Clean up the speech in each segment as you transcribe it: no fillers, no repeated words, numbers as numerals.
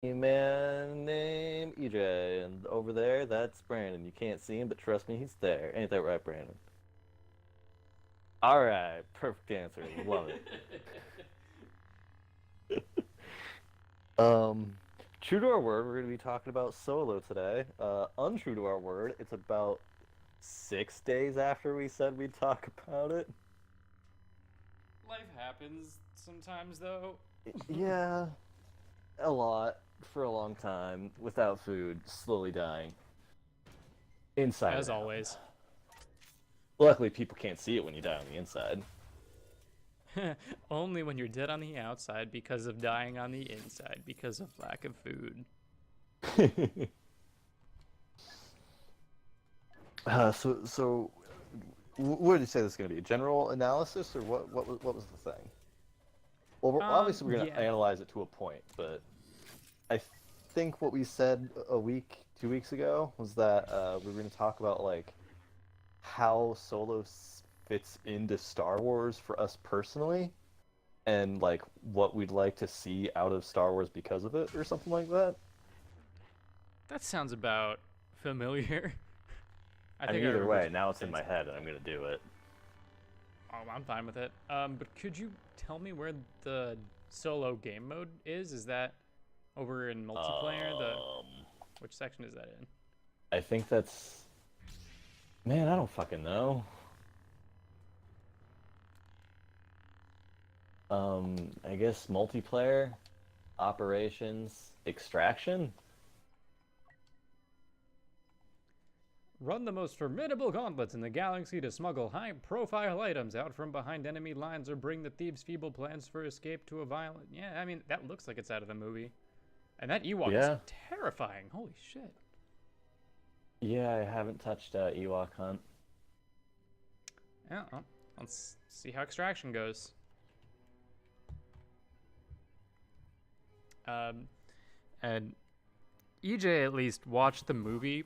man named EJ, and over there, that's Brandon. You can't see him, but trust me, he's there. Ain't that right, Brandon? All right, perfect answer. Love it. Um, True to our word, we're going to be talking about Solo today. Untrue to our word, it's about 6 days after we said we'd talk about it. Life happens sometimes, though. Yeah, a lot for a long time without food, slowly dying, inside As and out. always. Luckily, people can't see it when you die on the inside. Only when you're dead on the outside because of dying on the inside because of lack of food. So, what did you say this is going to be? A general analysis, or what was the thing? Well, obviously we're going to Yeah. analyze it to a point, but I think what we said a week, 2 weeks ago was that we were going to talk about like how Solo fits into Star Wars for us personally, and like what we'd like to see out of Star Wars because of it, or something like that. That sounds about familiar. I I think mean, I either remember way, now it's in saying my something head, like and I'm that. going to do it. Oh, I'm fine with it. But could you tell me where the solo game mode is? Is that over in multiplayer? The Um, which section is that in? I think that's Man, I don't fucking know. I guess multiplayer, operations, extraction. Run the most formidable gauntlets in the galaxy to smuggle high profile items out from behind enemy lines or bring the thieves' feeble plans for escape to a violent. Yeah, I mean, that looks like it's out of the movie. And that Ewok is Yeah, terrifying. Holy shit. yeah, I haven't touched Ewok Hunt. Yeah, well, let's see how extraction goes. Um, and EJ at least watched the movie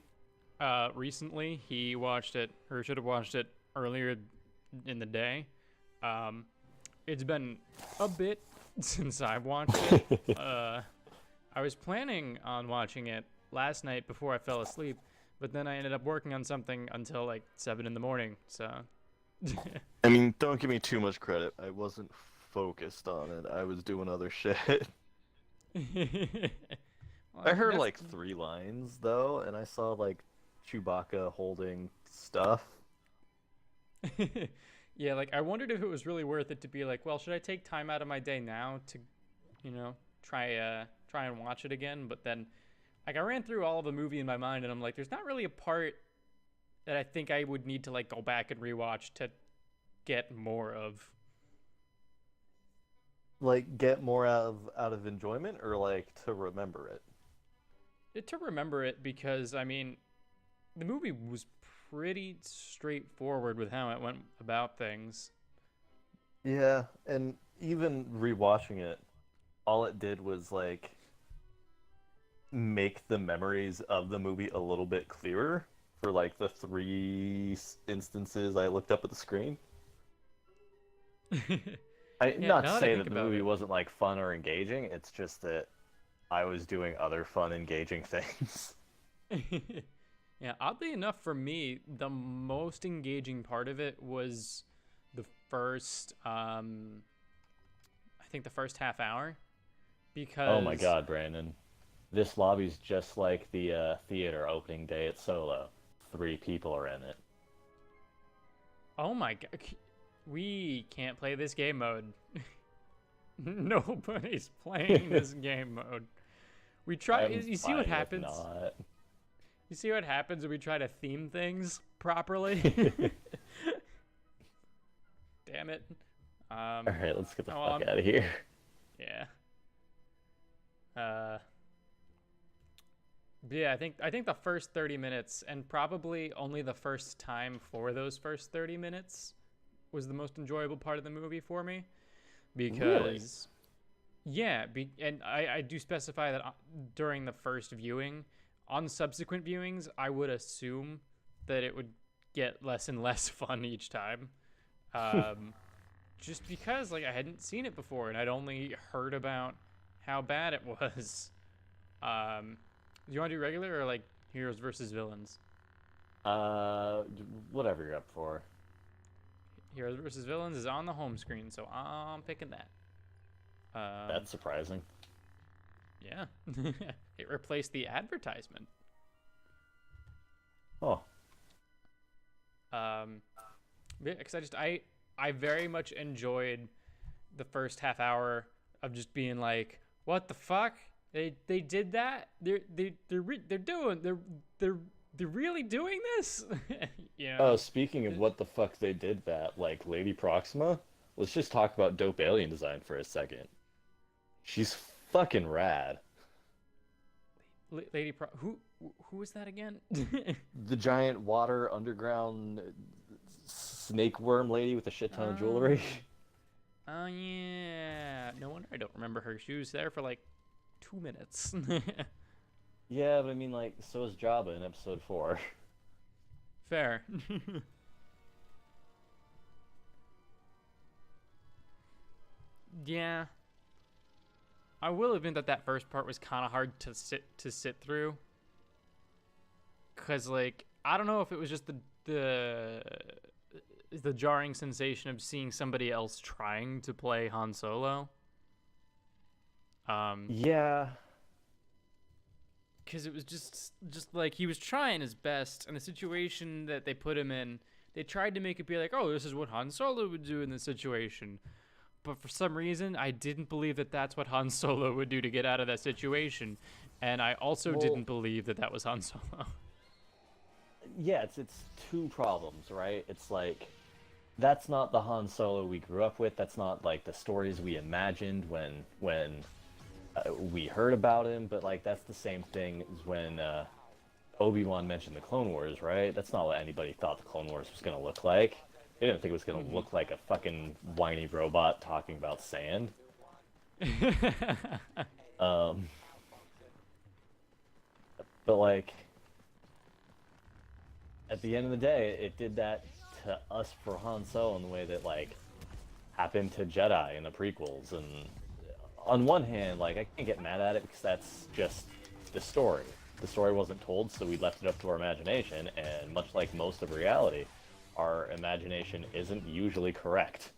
recently. He watched it, or should have watched it earlier in the day. Um, it's been a bit since I've watched it. I was planning on watching it last night before I fell asleep, but then I ended up working on something until like 7 in the morning. So, I mean, don't give me too much credit. I wasn't focused on it. I was doing other shit. well, I I mean heard that's like three lines though, and I saw like Chewbacca holding stuff. yeah. Like I wondered if it was really worth it to be like, well, should I take time out of my day now to, try and watch it again? But then, like I ran through all of the movie in my mind, and I'm like, there's not really a part that I think I would need to like go back and rewatch to get more of. Like, get more out of enjoyment, or like to remember it. To remember it because I mean the movie was pretty straightforward with how it went about things. Yeah, and even rewatching it, all it did was like make the memories of the movie a little bit clearer for like the three instances I looked up at the screen. I Yeah, not to now that I say think that the about movie it. wasn't like fun or engaging, it's just that I was doing other fun, engaging things. Yeah, oddly enough for me, the most engaging part of it was the first I think the first half hour Oh my because God, Brandon. This lobby's just like the theater opening day at Solo. Three people are in it. oh my god, we can't play this game mode. Nobody's playing this game mode. We try. I'm You see what fine with happens? not. You see what happens when we try to theme things properly? Damn it. All Um. right, let's get the Oh, well, fuck out of here. yeah. Uh. But yeah, I think the first 30 minutes and probably only the first time for those first 30 minutes was the most enjoyable part of the movie for me Really? because yeah, and I do specify that during the first viewing, on subsequent viewings, I would assume that it would get less and less fun each time. Um, just because like I hadn't seen it before and I'd only heard about how bad it was. Do you want to do regular or like heroes versus villains? Uh, whatever you're up for. Heroes versus villains is on the home screen, so I'm picking that. That's surprising. Yeah, it replaced the advertisement. Oh, Yeah, because I very much enjoyed the first half hour of just being like, what the fuck? They did that? They're really doing this? You oh, know? speaking of what the fuck they did that, like Lady Proxima, let's just talk about dope alien design for a second. She's fucking rad. Lady Pro, who is that again? The giant water underground snake worm lady with a shit ton of jewelry. Oh yeah. No wonder I don't remember her. She was there for like 2 minutes. Yeah, but I mean, like, so is Jabba in episode 4. Fair. Yeah. I will admit that that first part was kind of hard to sit through, cause like I don't know if it was just the jarring sensation of seeing somebody else trying to play Han Solo. Yeah, Cause it was just like he was trying his best, and the situation that they put him in, they tried to make it be like, oh, this is what Han Solo would do in this situation. But for some reason, I didn't believe that that's what Han Solo would do to get out of that situation, and I also well, didn't believe that that was Han Solo. yeah, it's two problems, right? It's like that's not the Han Solo we grew up with. That's not like the stories we imagined when we heard about him. But like that's the same thing as when Obi-Wan mentioned the Clone Wars, right? That's not what anybody thought the Clone Wars was gonna look like. They didn't think it was gonna look like a fucking whiny robot talking about sand. Um, but like at the end of the day, it did that to us for Han Solo in the way that like happened to Jedi in the prequels. And on one hand, like I can't get mad at it because that's just the story. The story wasn't told, so we left it up to our imagination. And much like most of reality, our imagination isn't usually correct.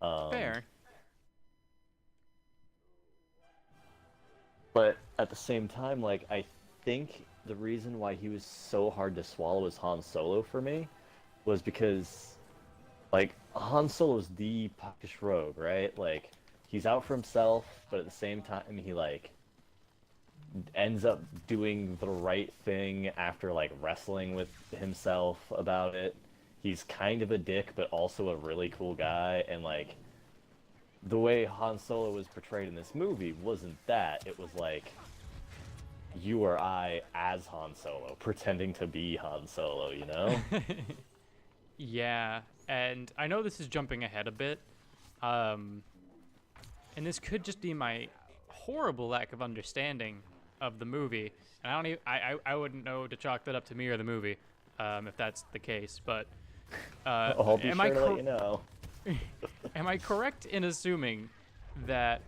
Fair. But at the same time, like I think the reason why he was so hard to swallow as Han Solo for me was because like Han Solo's the puckish rogue, right? Like he's out for himself, but at the same time he like ends up doing the right thing after like wrestling with himself about it. He's kind of a dick, but also a really cool guy, and like the way Han Solo was portrayed in this movie wasn't that. It was like you or I as Han Solo, pretending to be Han Solo, you know? Yeah, and I know this is jumping ahead a bit, and this could just be my horrible lack of understanding of the movie. And I don't even, I wouldn't know to chalk that up to me or the movie, if that's the case. But I'll be am sure I to let you know. am I correct in assuming that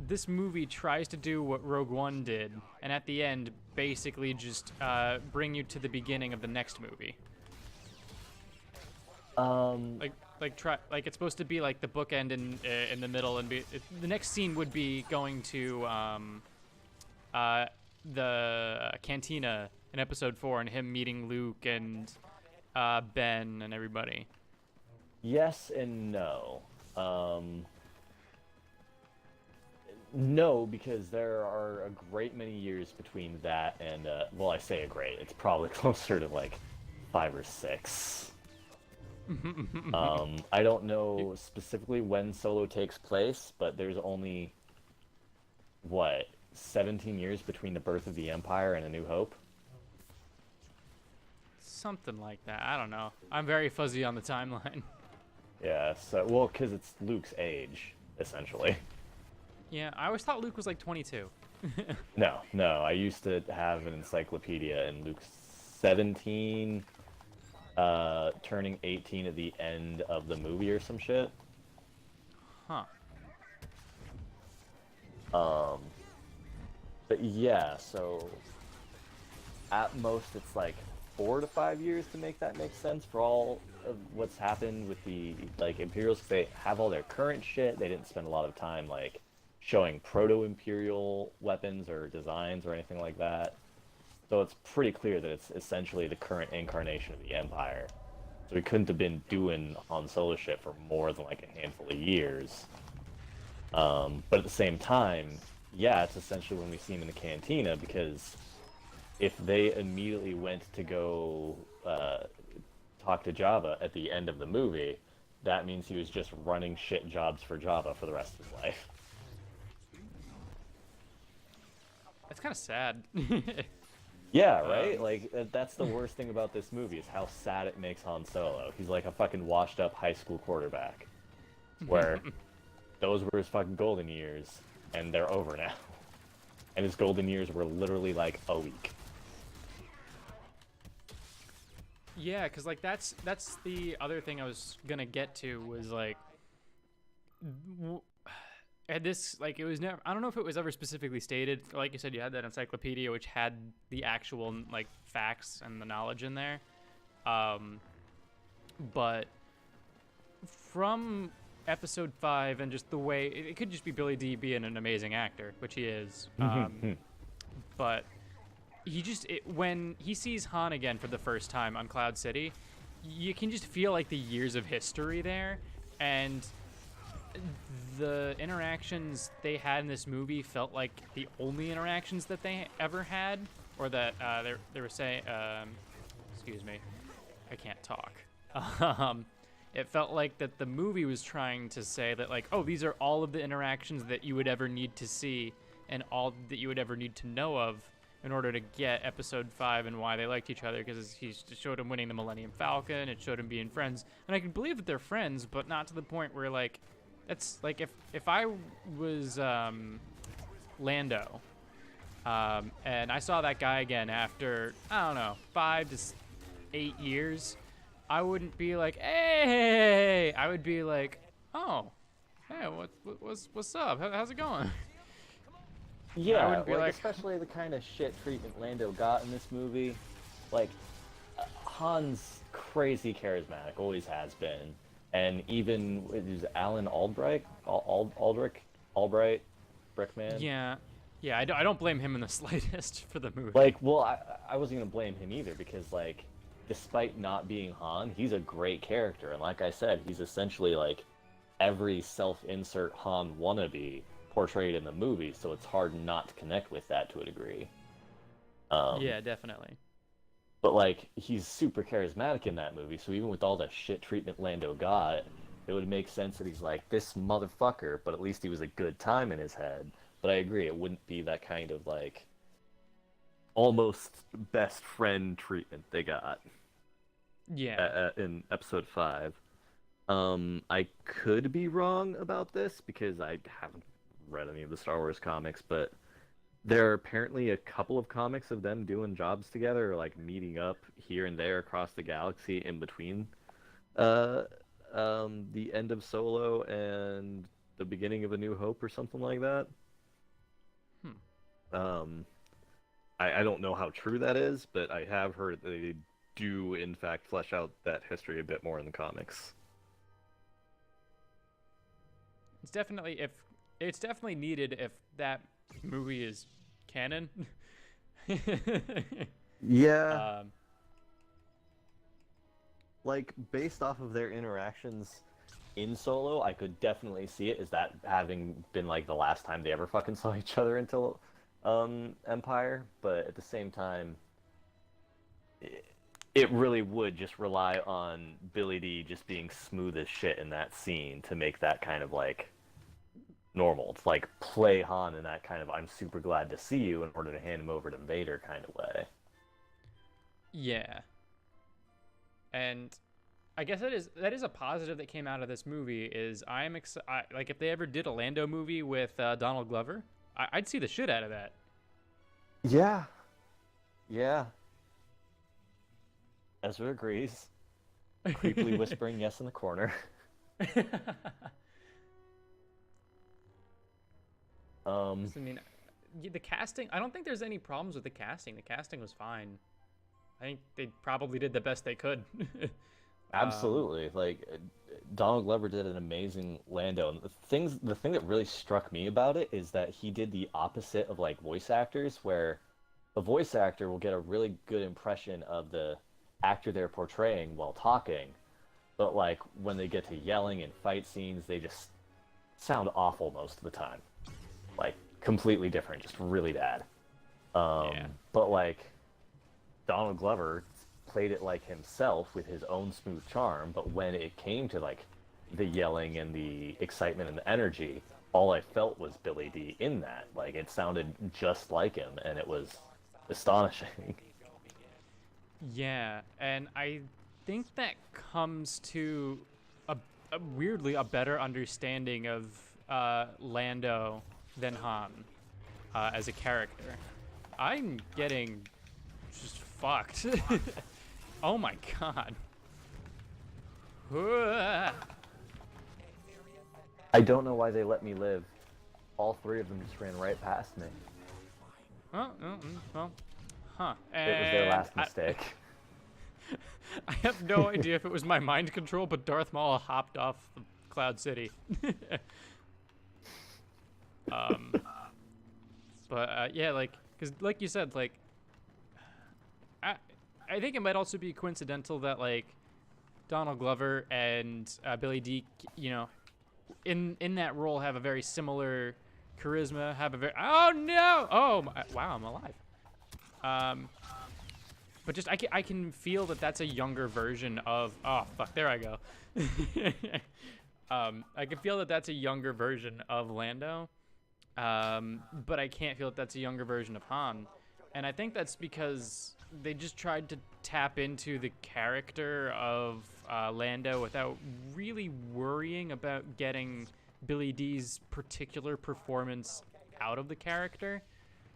this movie tries to do what Rogue One did, and at the end basically just bring you to the beginning of the next movie? Like it's supposed to be like the bookend in the middle, and the next scene would be going to the cantina in Episode 4 and him meeting Luke and Ben and everybody. Yes and no. No, because there are a great many years between that and, well, I say a great, it's probably closer to like 5 or 6. I don't know specifically when Solo takes place, but there's only, what, 17 years between the birth of the Empire and A New Hope? Something like that. I don't know. I'm very fuzzy on the timeline. Yeah, so, well, because it's Luke's age, essentially. Yeah, I always thought Luke was like 22. No, I used to have an encyclopedia, and Luke's 17, turning 18 at the end of the movie or some shit. Huh. But yeah, so at most it's like 4 to 5 years to make that make sense for all of what's happened with the like Imperials. 'Cause they have all their current shit. They didn't spend a lot of time like showing proto-Imperial weapons or designs or anything like that. So it's pretty clear that it's essentially the current incarnation of the Empire. So we couldn't have been doing Han Solo shit for more than like a handful of years. But at the same time, yeah, it's essentially when we see him in the cantina because if they immediately went to go talk to Jabba at the end of the movie, that means he was just running shit jobs for Jabba for the rest of his life. That's kind of sad. Yeah, right? um, Like, that's the worst thing about this movie is how sad it makes Han Solo. He's like a fucking washed up high school quarterback. Where those were his fucking golden years, and they're over now. And his golden years were literally like a week. yeah, because like that's the other thing I was gonna get to was like, w- and this like it was never. I don't know if it was ever specifically stated. Like you said, you had that encyclopedia which had the actual like facts and the knowledge in there. Um, but from episode 5 and just the way it could just be Billy D being an amazing actor, which he is. But when he sees Han again for the first time on Cloud City, you can just feel like the years of history there, and the interactions they had in this movie felt like the only interactions that they ever had, or that they were saying. Excuse me, I can't talk. Um, it felt like that the movie was trying to say that like, oh, these are all of the interactions that you would ever need to see and all that you would ever need to know of in order to get episode 5 and why they liked each other, because he showed him winning the Millennium Falcon, it showed him being friends, and I can believe that they're friends, but not to the point where like, that's like if I was Lando, and I saw that guy again after, I don't know, 5 to 8 years, I wouldn't be like, hey, I would be like, oh, hey, what's up? How's it going? Yeah, wouldn't be like- especially the kind of shit treatment Lando got in this movie. Like, Han's crazy charismatic, always has been. And even, is Alan Albright? Albright? Brickman? Yeah, I don't blame him in the slightest for the movie. Like, well, I wasn't gonna blame him either because, like, despite not being Han, he's a great character. And like I said, he's essentially like every self-insert Han wannabe portrayed in the movie, so it's hard not to connect with that to a degree. Yeah, definitely. But like, he's super charismatic in that movie, so even with all the shit treatment Lando got, it would make sense that he's like this motherfucker, but at least he was a good time in his head. But I agree, it wouldn't be that kind of like almost best friend treatment they got. Yeah. In episode 5. I could be wrong about this because I haven't read any of the Star Wars comics, but there are apparently a couple of comics of them doing jobs together, or like meeting up here and there across the galaxy in between the end of Solo and the beginning of A New Hope or something like that. I don't know how true that is, but I have heard that they do in fact flesh out that history a bit more in the comics. It's definitely needed if that movie is canon. Yeah. Like, based off of their interactions in Solo, I could definitely see it as that having been like the last time they ever fucking saw each other until Empire, but at the same time, it really would just rely on Billy D just being smooth as shit in that scene to make that kind of like normal. It's like play Han in that kind of I'm super glad to see you in order to hand him over to Vader kind of way. Yeah. And I guess that is a positive that came out of this movie is like if they ever did a Lando movie with Donald Glover, I'd see the shit out of that. Yeah. Yeah. Ezra agrees. Creepily whispering yes in the corner. I mean, the casting. I don't think there's any problems with the casting. The casting was fine. I think they probably did the best they could. um, Absolutely. Like Donald Glover did an amazing Lando. And the thing that really struck me about it is that he did the opposite of like voice actors, where a voice actor will get a really good impression of the actor they're portraying while talking, but like when they get to yelling and fight scenes, they just sound awful most of the time. Like completely different, just really bad. yeah. But like Donald Glover played it like himself with his own smooth charm, but when it came to like the yelling and the excitement and the energy, all I felt was Billy D in that. Like it sounded just like him, and it was astonishing. Yeah, and I think that comes to weirdly a better understanding of Lando than Han as a character. I'm getting just fucked. Oh my god. I don't know why they let me live. All three of them just ran right past me. Well, well, huh. It was their And last mistake. I have no idea if it was my mind control, but Darth Maul hopped off the Cloud City. um, but yeah, like, cause like you said, like, I, I think it might also be coincidental that like Donald Glover and Billy D, you know, in that role have a very similar charisma. Have a very oh no wow, I'm alive. But just I can feel that that's a younger version of oh fuck, there I go. I can feel that that's a younger version of Lando, but I can't feel that that's a younger version of Han, and I think that's because they just tried to tap into the character of Lando without really worrying about getting Billy D's particular performance out of the character.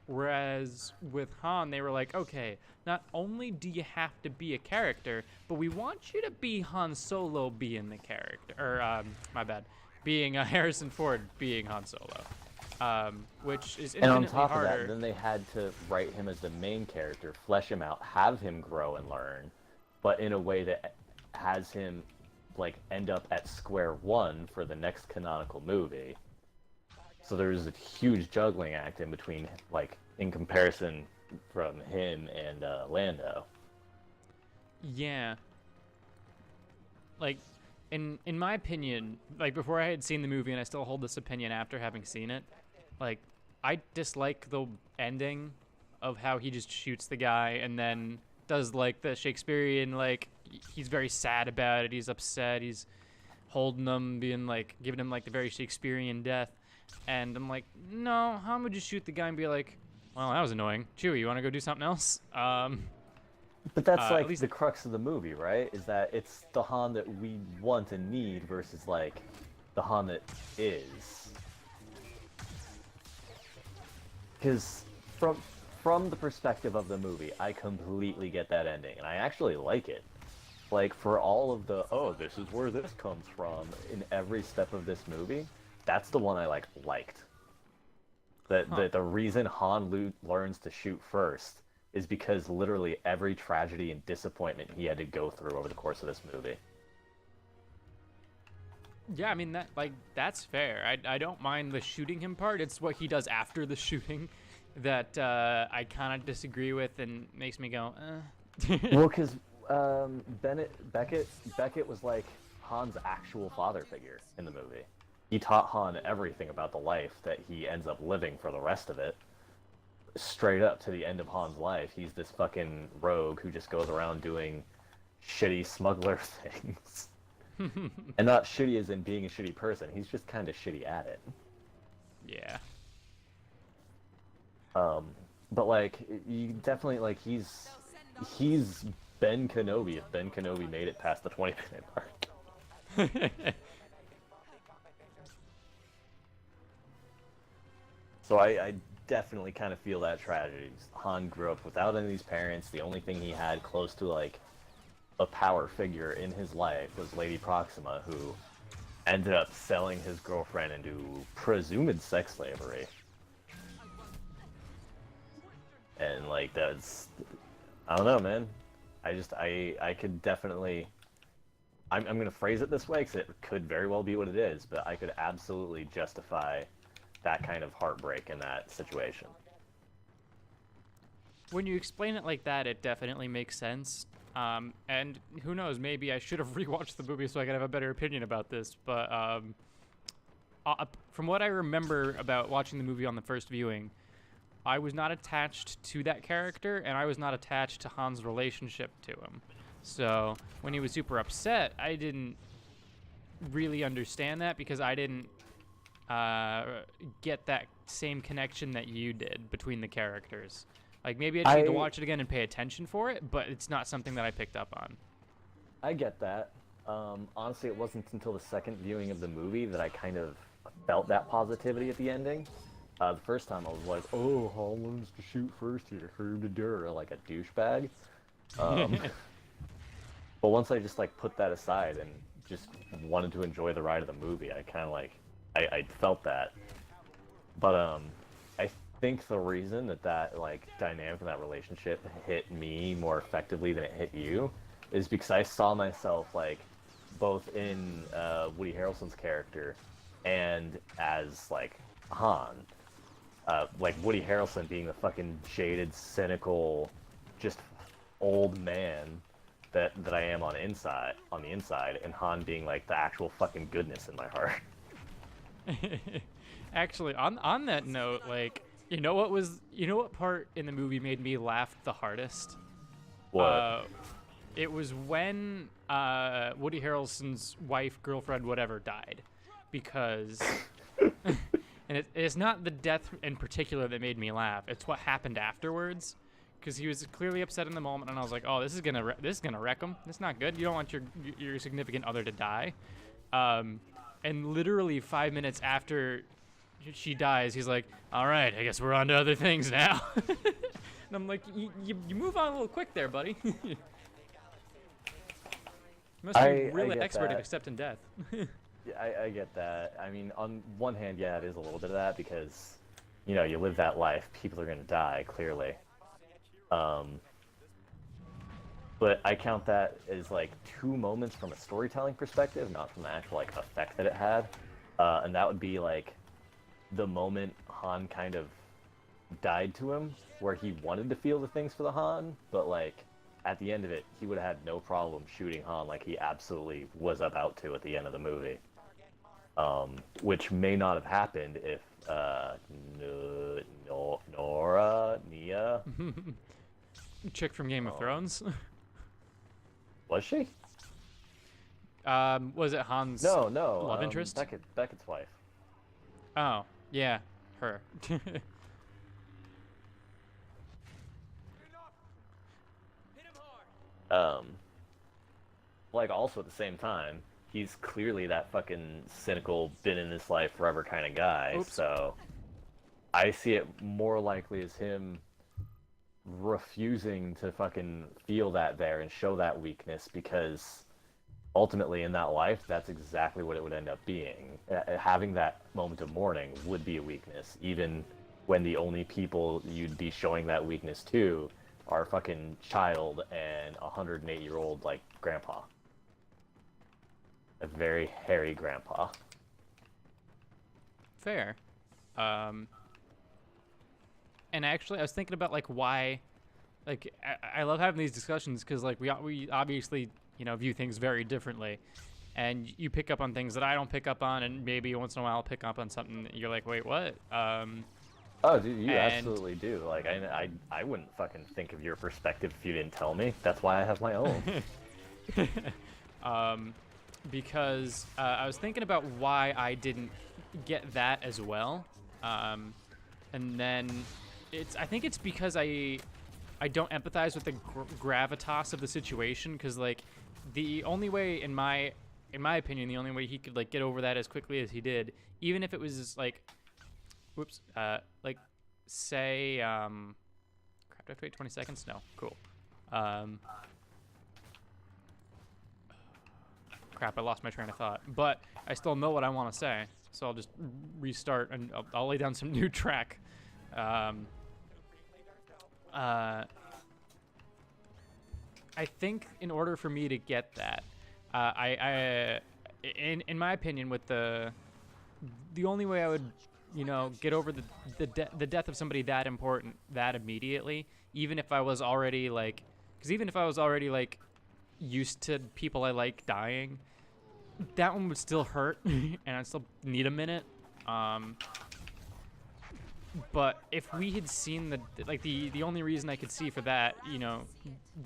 Whereas with Han, they were like, okay, not only do you have to be a character, but we want you to be Han Solo being the character. Or, my bad, being Harrison Ford being Han Solo. Which is And on infinitely top of harder. that, then they had to write him as the main character, flesh him out, have him grow and learn, but in a way that has him like end up at square one for the next canonical movie. So there's a huge juggling act in between, like in comparison from him and Lando. Yeah. Like, in my opinion, like before I had seen the movie, and I still hold this opinion after having seen it, like I dislike the ending of how he just shoots the guy and then does like the Shakespearean like he's very sad about it, he's upset, he's holding him, being like giving him like the very Shakespearean death, and I'm like, no, how would you shoot the guy and be like, well, that was annoying. Chewie, you want to go do something else? But that's At like least the crux of the movie, right? Is that it's the Han that we want and need versus like the Han that is. Because from the perspective of the movie, I completely get that ending, and I actually like it. Like for all of the oh, this is where this comes from in every step of this movie, that's the one I liked. The reason Han learns to shoot first is because literally every tragedy and disappointment he had to go through over the course of this movie. Yeah, I mean that's fair. I don't mind the shooting him part. It's what he does after the shooting that I kind of disagree with and makes me go. Well, because Beckett was like Han's actual father figure in the movie. He taught Han everything about the life that he ends up living for the rest of it. Straight up to the end of Han's life, he's this fucking rogue who just goes around doing shitty smuggler things. And not shitty as in being a shitty person, he's just kind of shitty at it. Yeah. But like, you definitely like he's Ben Kenobi if Ben Kenobi made it past the 20-minute mark. So I definitely kind of feel that tragedy. Han grew up without any of these parents. The only thing he had close to like a power figure in his life was Lady Proxima, who ended up selling his girlfriend into presumed sex slavery. and like that's I don't know, man. I could definitely. I'm gonna phrase it this way because it could very well be what it is, but I could absolutely justify that kind of heartbreak in that situation. When you explain it like that, it definitely makes sense. And who knows, maybe I should have rewatched the movie so I could have a better opinion about this. But from what I remember about watching the movie on the first viewing, I was not attached to that character, and I was not attached to Han's relationship to him. So when he was super upset, I didn't really understand that because I didn't get that same connection that you did between the characters. Like, maybe I just need to watch it again and pay attention for it, but it's not something that I picked up on. I get that. Honestly, it wasn't until the second viewing of the movie that I kind of felt that positivity at the ending. The first time I was like, oh, Han learns to shoot first here, like a douchebag. But once I just like put that aside and just wanted to enjoy the ride of the movie, I kind of like, I felt that. But I think the reason that like dynamic in that relationship hit me more effectively than it hit you is because I saw myself like both in Woody Harrelson's character and as like Han. Like Woody Harrelson being the fucking jaded, cynical, just old man that I am on the inside, and Han being like the actual fucking goodness in my heart. Actually, on that note, like, you know what part in the movie made me laugh the hardest? What? It was when Woody Harrelson's wife, girlfriend, whatever, died, because. And it's not the death in particular that made me laugh. It's what happened afterwards, because he was clearly upset in the moment, and I was like, "Oh, this is gonna wreck him. It's not good. You don't want your significant other to die." And literally 5 minutes after she dies, he's like, "All right, I guess we're on to other things now." And I'm like, "You move on a little quick there, buddy." You must be really expert at accepting death. Yeah, I get that. I mean, on one hand, yeah, it is a little bit of that because, you know, you live that life, people are going to die, clearly. But I count that as, like, 2 moments from a storytelling perspective, not from the actual, like, effect that it had. And that would be, like, the moment Han kind of died to him, where he wanted to feel the things for the Han, but, like, at the end of it, he would have had no problem shooting Han like he absolutely was about to at the end of the movie. Which may not have happened if Nia Chick from Game of Thrones. Was she? Was it Han's No, love interest? Beckett's wife. Oh, yeah, her. Like also at the same time, he's clearly that fucking cynical, been in this life forever kind of guy. Oops. So I see it more likely as him refusing to fucking feel that there and show that weakness because ultimately in that life, that's exactly what it would end up being. Having that moment of mourning would be a weakness, even when the only people you'd be showing that weakness to are fucking child and 108-year-old like grandpa. A very hairy grandpa. Fair. And actually, I was thinking about like why, like I love having these discussions because like we obviously view things very differently, and you pick up on things that I don't pick up on, and maybe once in a while I'll pick up on something that you're like, wait, what? Oh, dude, you absolutely do. Like I wouldn't fucking think of your perspective if you didn't tell me. That's why I have my own. Because I was thinking about why I didn't get that as well, and then I think it's because I don't empathize with the gravitas of the situation, because like the only way in my opinion, the only way he could like get over that as quickly as he did, even if it was like, like say, crap, do I have to wait 20 seconds? No, cool. Crap, I lost my train of thought, but I still know what I want to say, so I'll just restart and I'll lay down some new track. uh, I think in order for me to get that, in my opinion, with the only way I would, get over the death of somebody that important that immediately, even if I was already like, because even if I was already like used to people I like dying, that one would still hurt, and I'd still need a minute. But if we had seen the only reason I could see for that,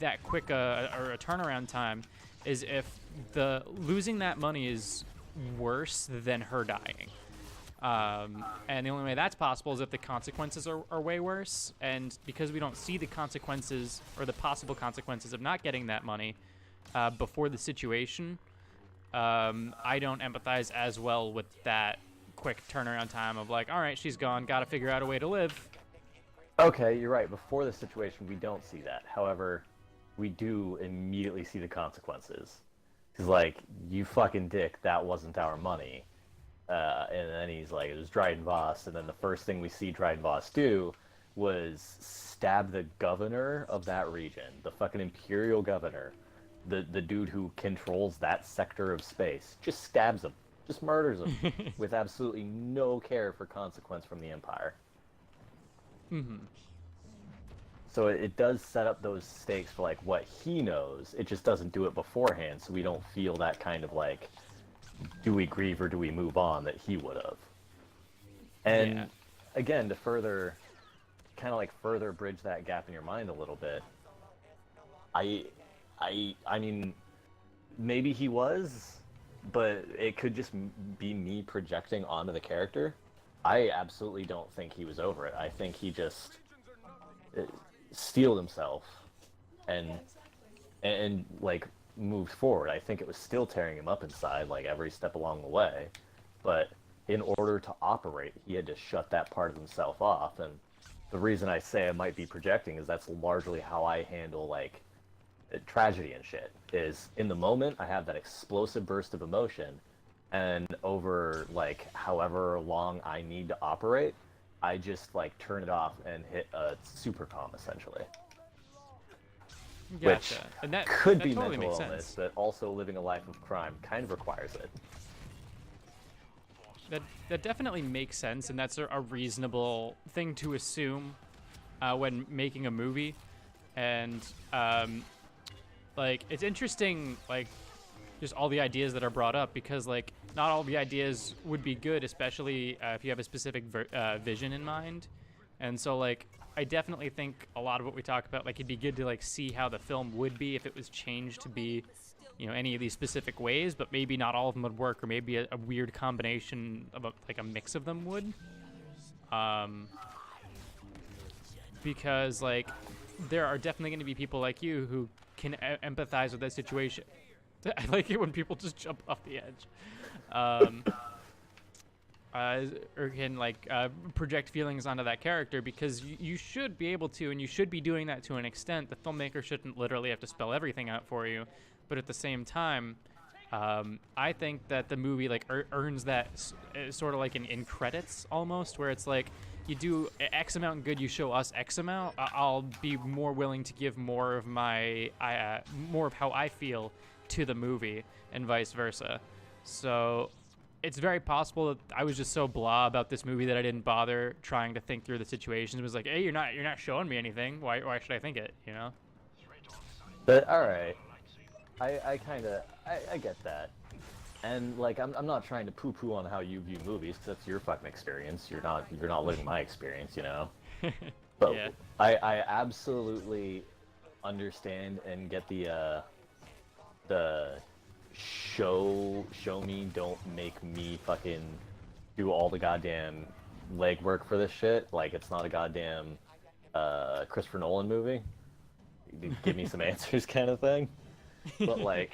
that quick or a turnaround time, is if the losing that money is worse than her dying. And the only way that's possible is if the consequences are way worse. And because we don't see the consequences or the possible consequences of not getting that money before the situation, I don't empathize as well with that quick turnaround time of like, all right, she's gone, gotta figure out a way to live. Okay, you're right. Before the situation, we don't see that. However, we do immediately see the consequences. He's like, you fucking dick, that wasn't our money. And then he's like, it was Dryden Voss. And then the first thing we see Dryden Voss do was stab the governor of that region, the fucking imperial governor, the dude who controls that sector of space. Just stabs him, just murders him with absolutely no care for consequence from the Empire. Mm-hmm. So it does set up those stakes for like what he knows. It just doesn't do it beforehand, so we don't feel that kind of like, do we grieve or do we move on that he would have. And Yeah. again, to further bridge that gap in your mind a little bit, I mean, maybe he was, but it could just be me projecting onto the character. I absolutely don't think he was over it. I think he just steeled himself and like moved forward. I think it was still tearing him up inside, like every step along the way. But in order to operate, he had to shut that part of himself off. And the reason I say I might be projecting is that's largely how I handle like tragedy and shit. Is in the moment I have that explosive burst of emotion, and over like however long I need to operate, I just like turn it off and hit a super calm essentially. Gotcha. Which And that could that be totally mental makes illness, sense. but also living a life of crime kind of requires it. That definitely makes sense, and that's a reasonable thing to assume when making a movie. And like, it's interesting, like, just all the ideas that are brought up, because like not all the ideas would be good, especially if you have a specific vision in mind. And so like, I definitely think a lot of what we talk about, like, it'd be good to like see how the film would be if it was changed to be, any of these specific ways, but maybe not all of them would work, or maybe a weird combination of like a mix of them would. Because like, there are definitely going to be people like you who can empathize with that situation. I like it when people just jump off the edge. Or can like project feelings onto that character, because you should be able to, and you should be doing that to an extent. The filmmaker shouldn't literally have to spell everything out for you, but at the same time, I think that the movie like earns that sort of like in credits almost, where it's like, you do X amount good, you show us X amount, I'll be more willing to give more of my more of how I feel to the movie, and vice versa. So it's very possible that I was just so blah about this movie that I didn't bother trying to think through the situations. It was like, hey, you're not showing me anything. Why should I think it? But all right, I kind of I get that, and like I'm not trying to poo-poo on how you view movies, because that's your fucking experience. You're not living my experience, But Yeah. I absolutely understand and get the show me, don't make me fucking do all the goddamn legwork for this shit. Like, it's not a goddamn Christopher Nolan movie. Give me some answers kind of thing. But like,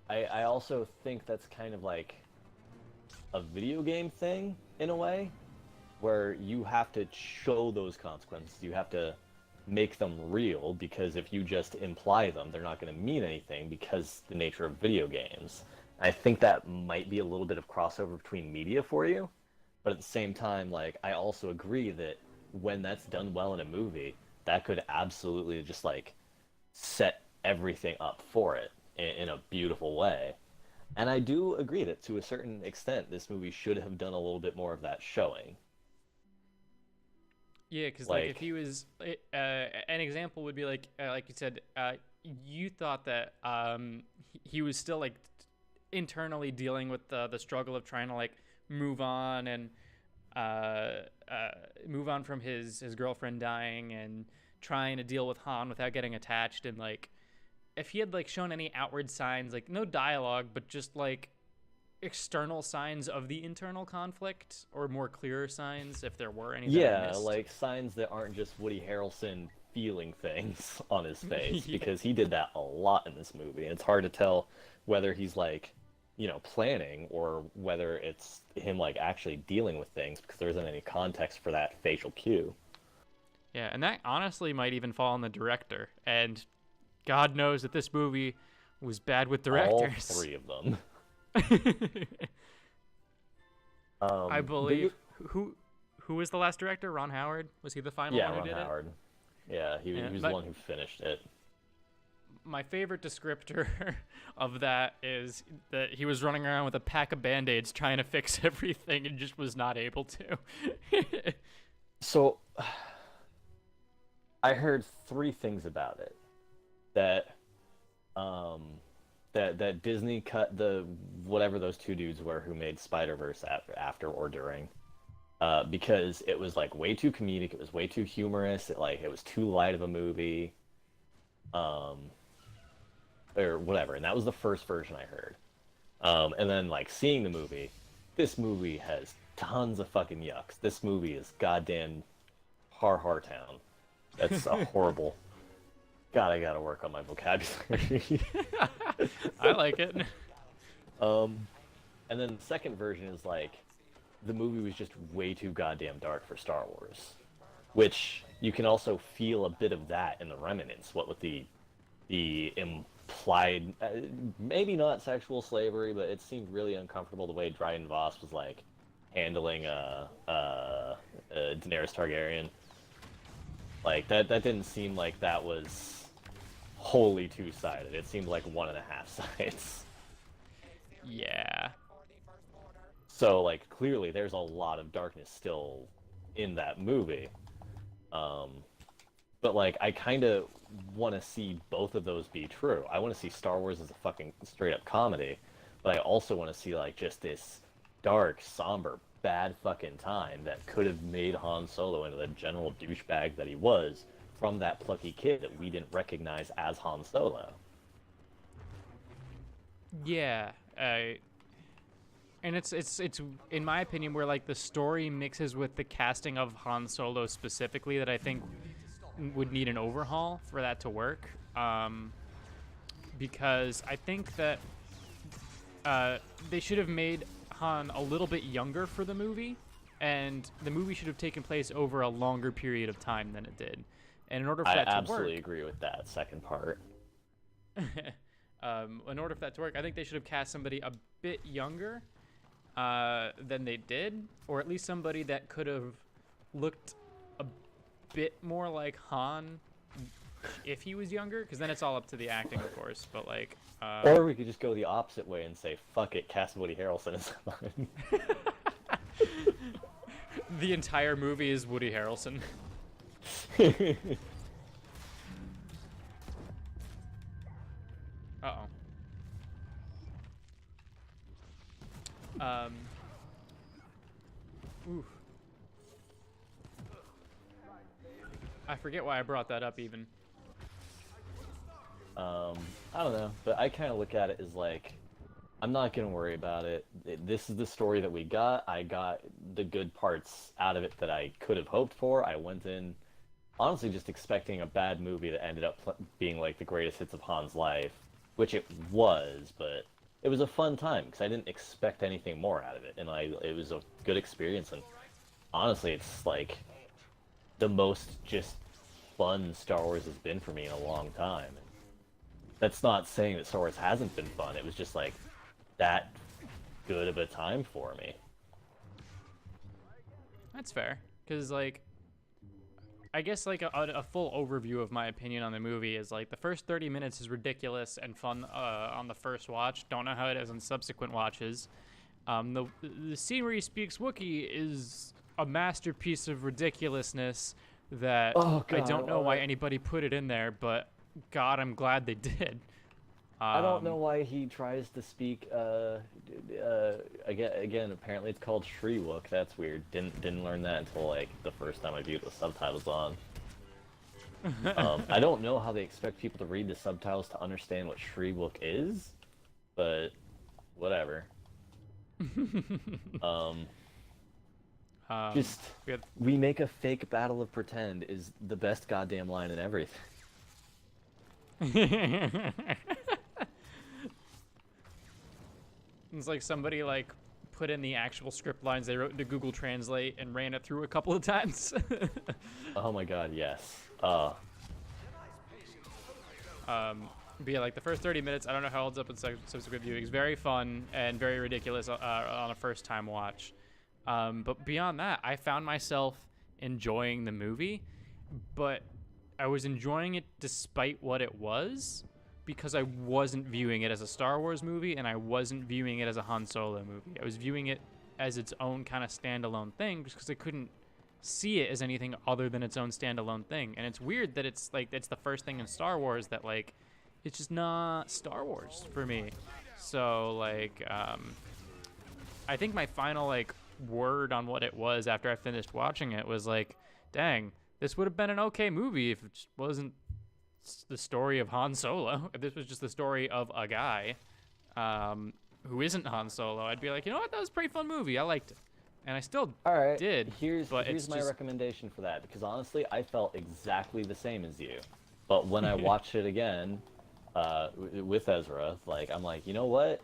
I also think that's kind of like a video game thing in a way, where you have to show those consequences. You have to make them real, because if you just imply them, they're not going to mean anything, because the nature of video games. I think that might be a little bit of crossover between media for you, but at the same time, like, I also agree that when that's done well in a movie, that could absolutely just like set everything up for it in a beautiful way. And I do agree that to a certain extent, this movie should have done a little bit more of that showing. Yeah, because like if Like, he was, an example would be like you said, you thought that he was still like internally dealing with the struggle of trying to like move on and uh, move on from his girlfriend dying and trying to deal with Han without getting attached, and like if he had like shown any outward signs, like no dialogue, but just like external signs of the internal conflict, or more clearer signs if there were any that I yeah, missed. like signs that aren't just Woody Harrelson feeling things on his face, Yeah. because he did that a lot in this movie. And it's hard to tell whether he's like, planning or whether it's him like actually dealing with things because there isn't any context for that facial cue. Yeah, and that honestly might even fall on the director. And God knows that this movie was bad with All directors. three of them. I But believe who was the last director? Ron Howard? Was he the final yeah, one who Ron did it? Howard. Yeah, Yeah, he was the but one who finished it. my favorite descriptor of that is that he was running around with a pack of band-aids trying to fix everything and just was not able to. So I heard three things about it. That um that Disney cut the whatever those two dudes were who made Spider-Verse after or during, because it was like way too comedic, it was way too humorous, it was too light of a movie, um or whatever, and that was the first version I heard. And then like seeing the movie, this movie has tons of fucking yucks. This movie is goddamn har har town. That's a horrible. God, I gotta work on my vocabulary. I like it. um, and then the second version is like the movie was just way too goddamn dark for Star Wars, which you can also feel a bit of that in the Remnants. What with the implied, maybe not sexual slavery, but it seemed really uncomfortable the way Dryden Voss was like handling Daenerys Targaryen. Like that didn't seem like that was wholly two-sided. It seemed like one and a half sides. Yeah. So like clearly there's a lot of darkness still in that movie. Um, but like I kind of want to see both of those be true. I want to see Star Wars as a fucking straight up comedy, but I also want to see like just this dark, somber, bad fucking time that could have made Han Solo into the general douchebag that he was from that plucky kid that we didn't recognize as Han Solo. Yeah. And it's in my opinion where like the story mixes with the casting of Han Solo specifically that I think would need an overhaul for that to work. Because I think that they should have made Han a little bit younger for the movie, and the movie should have taken place over a longer period of time than it did. And in order for I that to absolutely work, agree with that second part. in order for that to work, I think they should have cast somebody a bit younger than they did, or at least somebody that could have looked a bit more like Han if he was younger, because then it's all up to the acting, of course. But like, Or we could just go the opposite way and say, fuck it, cast Woody Harrelson as Han. the entire movie is Woody Harrelson. Uh-oh. Oof. I forget why I brought that up even. I don't know, but I kind of look at it as like, I'm not gonna worry about it. This is the story that we got. I got the good parts out of it that I could have hoped for. I went in, honestly, just expecting a bad movie that ended up being like the greatest hits of Han's life, which it was, but it was a fun time because I didn't expect anything more out of it, and it was a good experience. And honestly, it's like the most just fun Star Wars has been for me in a long time. And that's not saying that Star Wars hasn't been fun. It was just like that good of a time for me. That's fair, because like I guess like a full overview of my opinion on the movie is like the first 30 minutes is ridiculous and fun on the first watch. Don't know how it is on subsequent watches. The scene where he speaks Wookiee is a masterpiece of ridiculousness that Oh I God, don't know why anybody put it in there, but God, I'm glad they did. I don't know why he tries to speak. Again, apparently it's called Shriwook. That's weird. Didn't learn that until like the first time I viewed the subtitles on. I don't know how they expect people to read the subtitles to understand what Shriwook is, but whatever. Just we had we make a fake battle of pretend is the best goddamn line in everything. It's like somebody like put in the actual script lines they wrote into Google Translate and ran it through a couple of times. Oh my god, yes. But yeah, like the first 30 minutes, I don't know how it holds up in subsequent viewings. Very fun and very ridiculous on a first-time watch. But beyond that, I found myself enjoying the movie, but I was enjoying it despite what it was, because I wasn't viewing it as a Star Wars movie, and I wasn't viewing it as a Han Solo movie. I was viewing it as its own kind of standalone thing, just because I couldn't see it as anything other than its own standalone thing. And it's weird that it's like it's the first thing in Star Wars that like it's just not Star Wars for me. So like I think my final like word on what it was after I finished watching it was like, dang, this would have been an okay movie if it just wasn't the story of Han Solo. If this was just the story of a guy who isn't Han Solo, I'd be like, you know what, that was a pretty fun movie. I liked it. And I still All right, did. Here's but it's my just... recommendation for that, because honestly, I felt exactly the same as you. But when I watched it again with Ezra, like I'm like, you know what?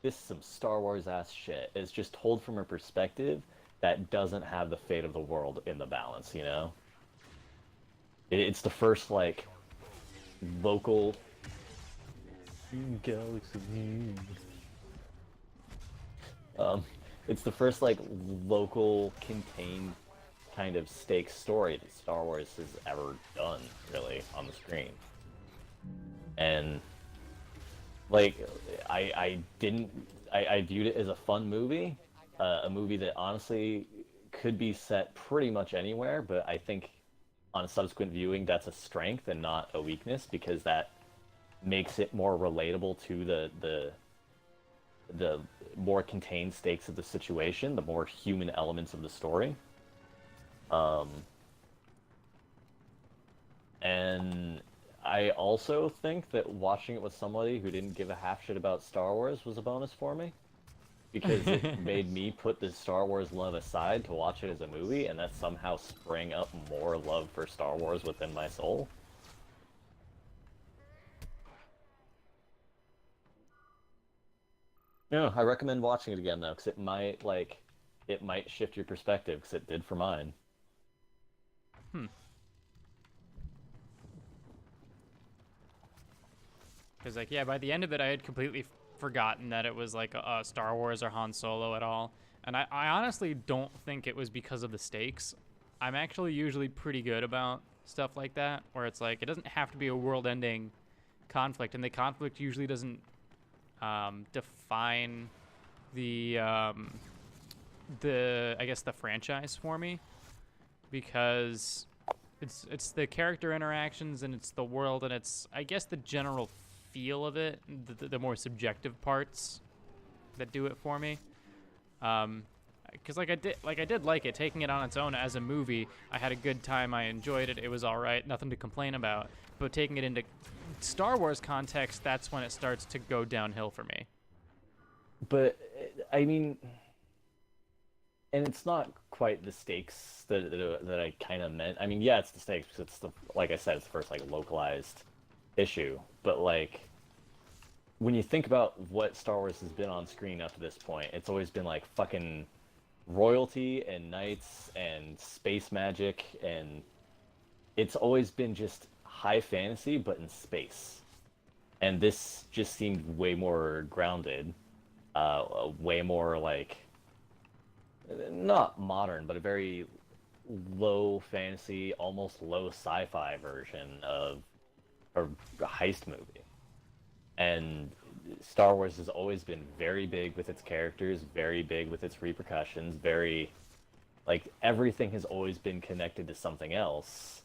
This is some Star Wars ass shit. It's just told from a perspective that doesn't have the fate of the world in the balance. You know, it's the first like local galaxy. It's the first like local contained kind of stakes story that Star Wars has ever done, really, on the screen. And like I viewed it as a fun movie, a movie that honestly could be set pretty much anywhere, but I think on a subsequent viewing that's a strength and not a weakness, because that makes it more relatable to the more contained stakes of the situation, the more human elements of the story. And I also think that watching it with somebody who didn't give a half shit about Star Wars was a bonus for me, because it made me put the Star Wars love aside to watch it as a movie, and that somehow sprang up more love for Star Wars within my soul. Yeah, I recommend watching it again though, because it might shift your perspective, because it did for mine. Because like, yeah, by the end of it, I had completely forgotten that it was like a Star Wars or Han Solo at all. And I honestly don't think it was because of the stakes. I'm actually usually pretty good about stuff like that, where it's like, it doesn't have to be a world-ending conflict, and the conflict usually doesn't define the I guess the franchise for me, because it's the character interactions and it's the world and it's I guess the general feel of it, the more subjective parts that do it for me. Because I did like it, taking it on its own as a movie. I had a good time. I enjoyed it. It was all right. Nothing to complain about. But taking it into Star Wars context, that's when it starts to go downhill for me. But I mean, and it's not quite the stakes that I kind of meant. I mean, yeah, it's the stakes because it's the, like I said, it's the first like localized issue. But like, when you think about what Star Wars has been on screen up to this point, it's always been like fucking royalty and knights and space magic, and it's always been just high fantasy but in space. And this just seemed way more grounded, way more like not modern, but a very low fantasy, almost low sci-fi version of a heist movie. And Star Wars has always been very big with its characters, very big with its repercussions, very like everything has always been connected to something else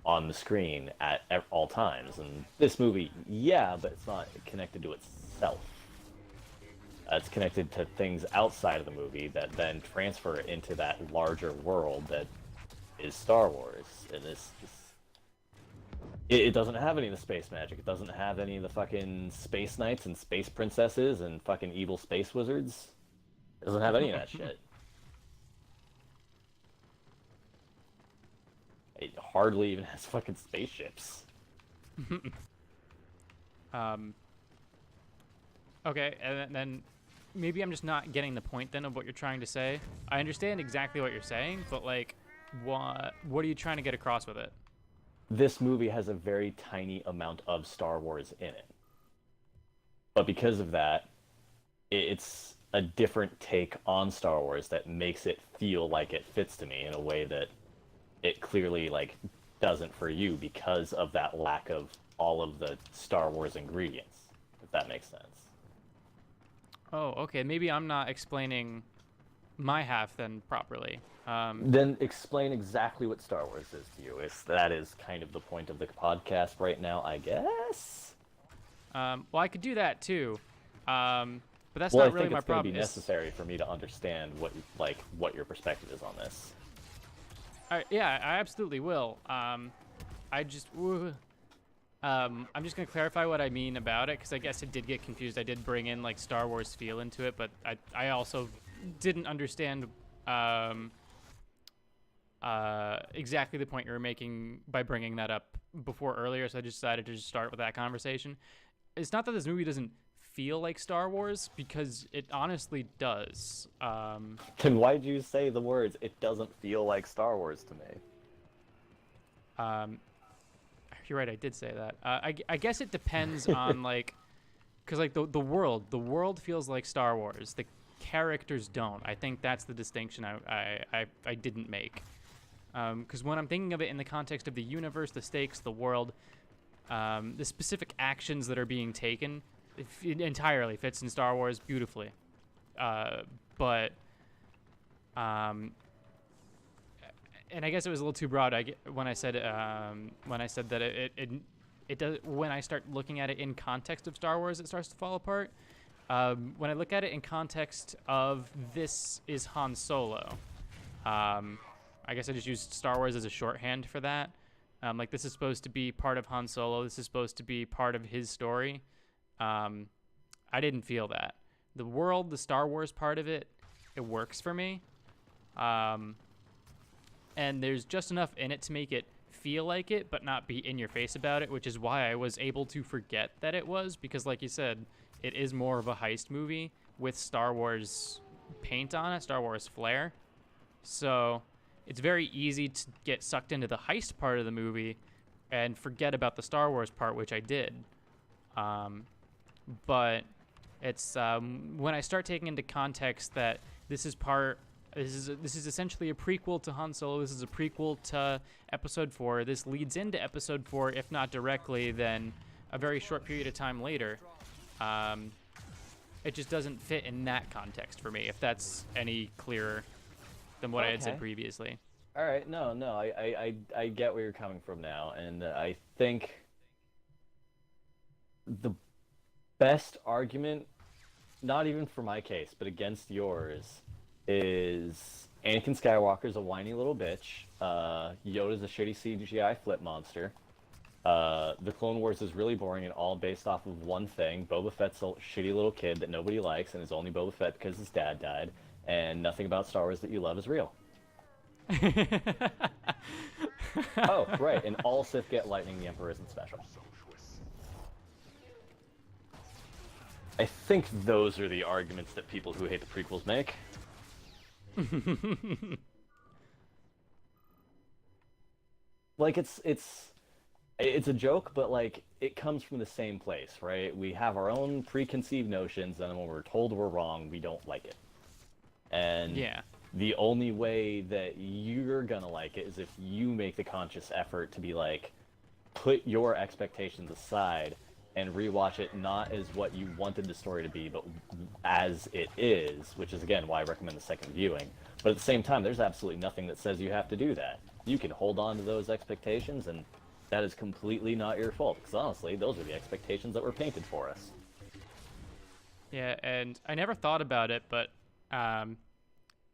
on the screen at all times. And this movie, yeah, but it's not connected to itself. It's connected to things outside of the movie that then transfer it into that larger world that is Star Wars. And it doesn't have any of the space magic. It doesn't have any of the fucking space knights and space princesses and fucking evil space wizards. It doesn't have any of that shit. It hardly even has fucking spaceships. Okay, and then maybe I'm just not getting the point then of what you're trying to say. I understand exactly what you're saying, but like, what are you trying to get across with it? This movie has a very tiny amount of Star Wars in it. But because of that, it's a different take on Star Wars that makes it feel like it fits to me in a way that it clearly like doesn't for you because of that lack of all of the Star Wars ingredients, if that makes sense. Oh, okay. Maybe I'm not explaining my half then properly. Then explain exactly what Star Wars is to you. That is kind of the point of the podcast right now, I guess. Well, I could do that too, but that's Well, not I really think my it's going to problem. be necessary for me to understand what your perspective is on this. Yeah, I absolutely will. I just, I'm just gonna clarify what I mean about it because I guess it did get confused. I did bring in like Star Wars feel into it, but I also didn't understand exactly the point you were making by bringing that up before earlier. So I just decided to just start with that conversation. It's not that this movie doesn't feel like Star Wars because it honestly does. Then why'd you say the words, it doesn't feel like Star Wars to me? You're right, I did say that. I guess it depends on like, because like the world feels like Star Wars. The characters don't. I think that's the distinction I didn't make. Because when I'm thinking of it in the context of the universe, the stakes, the world, the specific actions that are being taken, it entirely fits in Star Wars beautifully. But and I guess it was a little too broad. When I said that it does. When I start looking at it in context of Star Wars, it starts to fall apart. When I look at it in context of this is Han Solo, I guess I just used Star Wars as a shorthand for that. Like this is supposed to be part of Han Solo. This is supposed to be part of his story. I didn't feel that. The world, the Star Wars part of it, it works for me. And there's just enough in it to make it feel like it, but not be in your face about it, which is why I was able to forget that it was, because like you said, it is more of a heist movie with Star Wars paint on it, Star Wars flair. So it's very easy to get sucked into the heist part of the movie and forget about the Star Wars part, which I did. But it's when I start taking into context that this is essentially a prequel to Han Solo. This is a prequel to Episode 4. This leads into Episode 4, if not directly, then a very short period of time later. It just doesn't fit in that context for me, if that's any clearer than what I had said previously. All right, no, I get where you're coming from now, and I think the best argument, not even for my case, but against yours, is Anakin Skywalker's a whiny little bitch. Yoda's a shitty CGI flip monster. The Clone Wars is really boring and all based off of one thing. Boba Fett's a shitty little kid that nobody likes and is only Boba Fett because his dad died. And nothing about Star Wars that you love is real. Oh, right, and all Sith get lightning, the Emperor isn't special. I think those are the arguments that people who hate the prequels make. Like it's a joke, but like it comes from the same place, right? We have our own preconceived notions, and when we're told we're wrong, we don't like it. And Yeah. the only way that you're gonna like it is if you make the conscious effort to be like, put your expectations aside and rewatch it not as what you wanted the story to be, but as it is, which is again why I recommend the second viewing. But at the same time, there's absolutely nothing that says you have to do that. You can hold on to those expectations, and that is completely not your fault, because honestly, those are the expectations that were painted for us. Yeah, and I never thought about it, but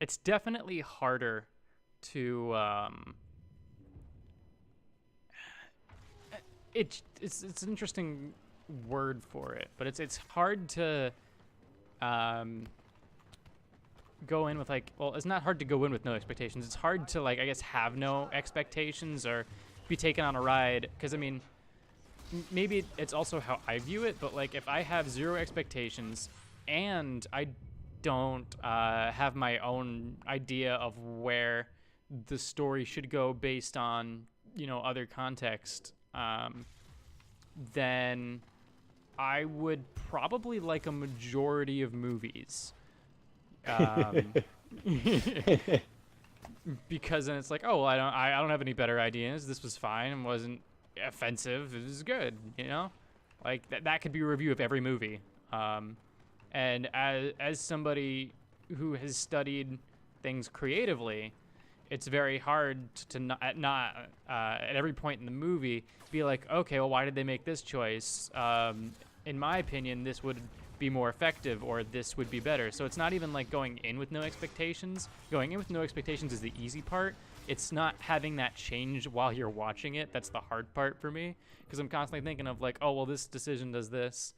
it's definitely harder to it's an interesting word for it, but it's hard to um go in with like, well, it's not hard to go in with no expectations. It's hard to, like, I guess, have no expectations or be taken on a ride, because I mean, maybe it's also how I view it, but like if I have zero expectations and I don't have my own idea of where the story should go based on, you know, other context, then I would probably like a majority of movies. Because then it's like, oh, well, I don't have any better ideas. This was fine and wasn't offensive. It was good, you know? Like that could be a review of every movie. And as somebody who has studied things creatively, it's very hard to not at every point in the movie be like, okay, well, why did they make this choice? In my opinion, this would be more effective, or this would be better. So it's not even like going in with no expectations. Going in with no expectations is the easy part. It's not having that change while you're watching it that's the hard part for me, because I'm constantly thinking of like, oh, well, this decision does this,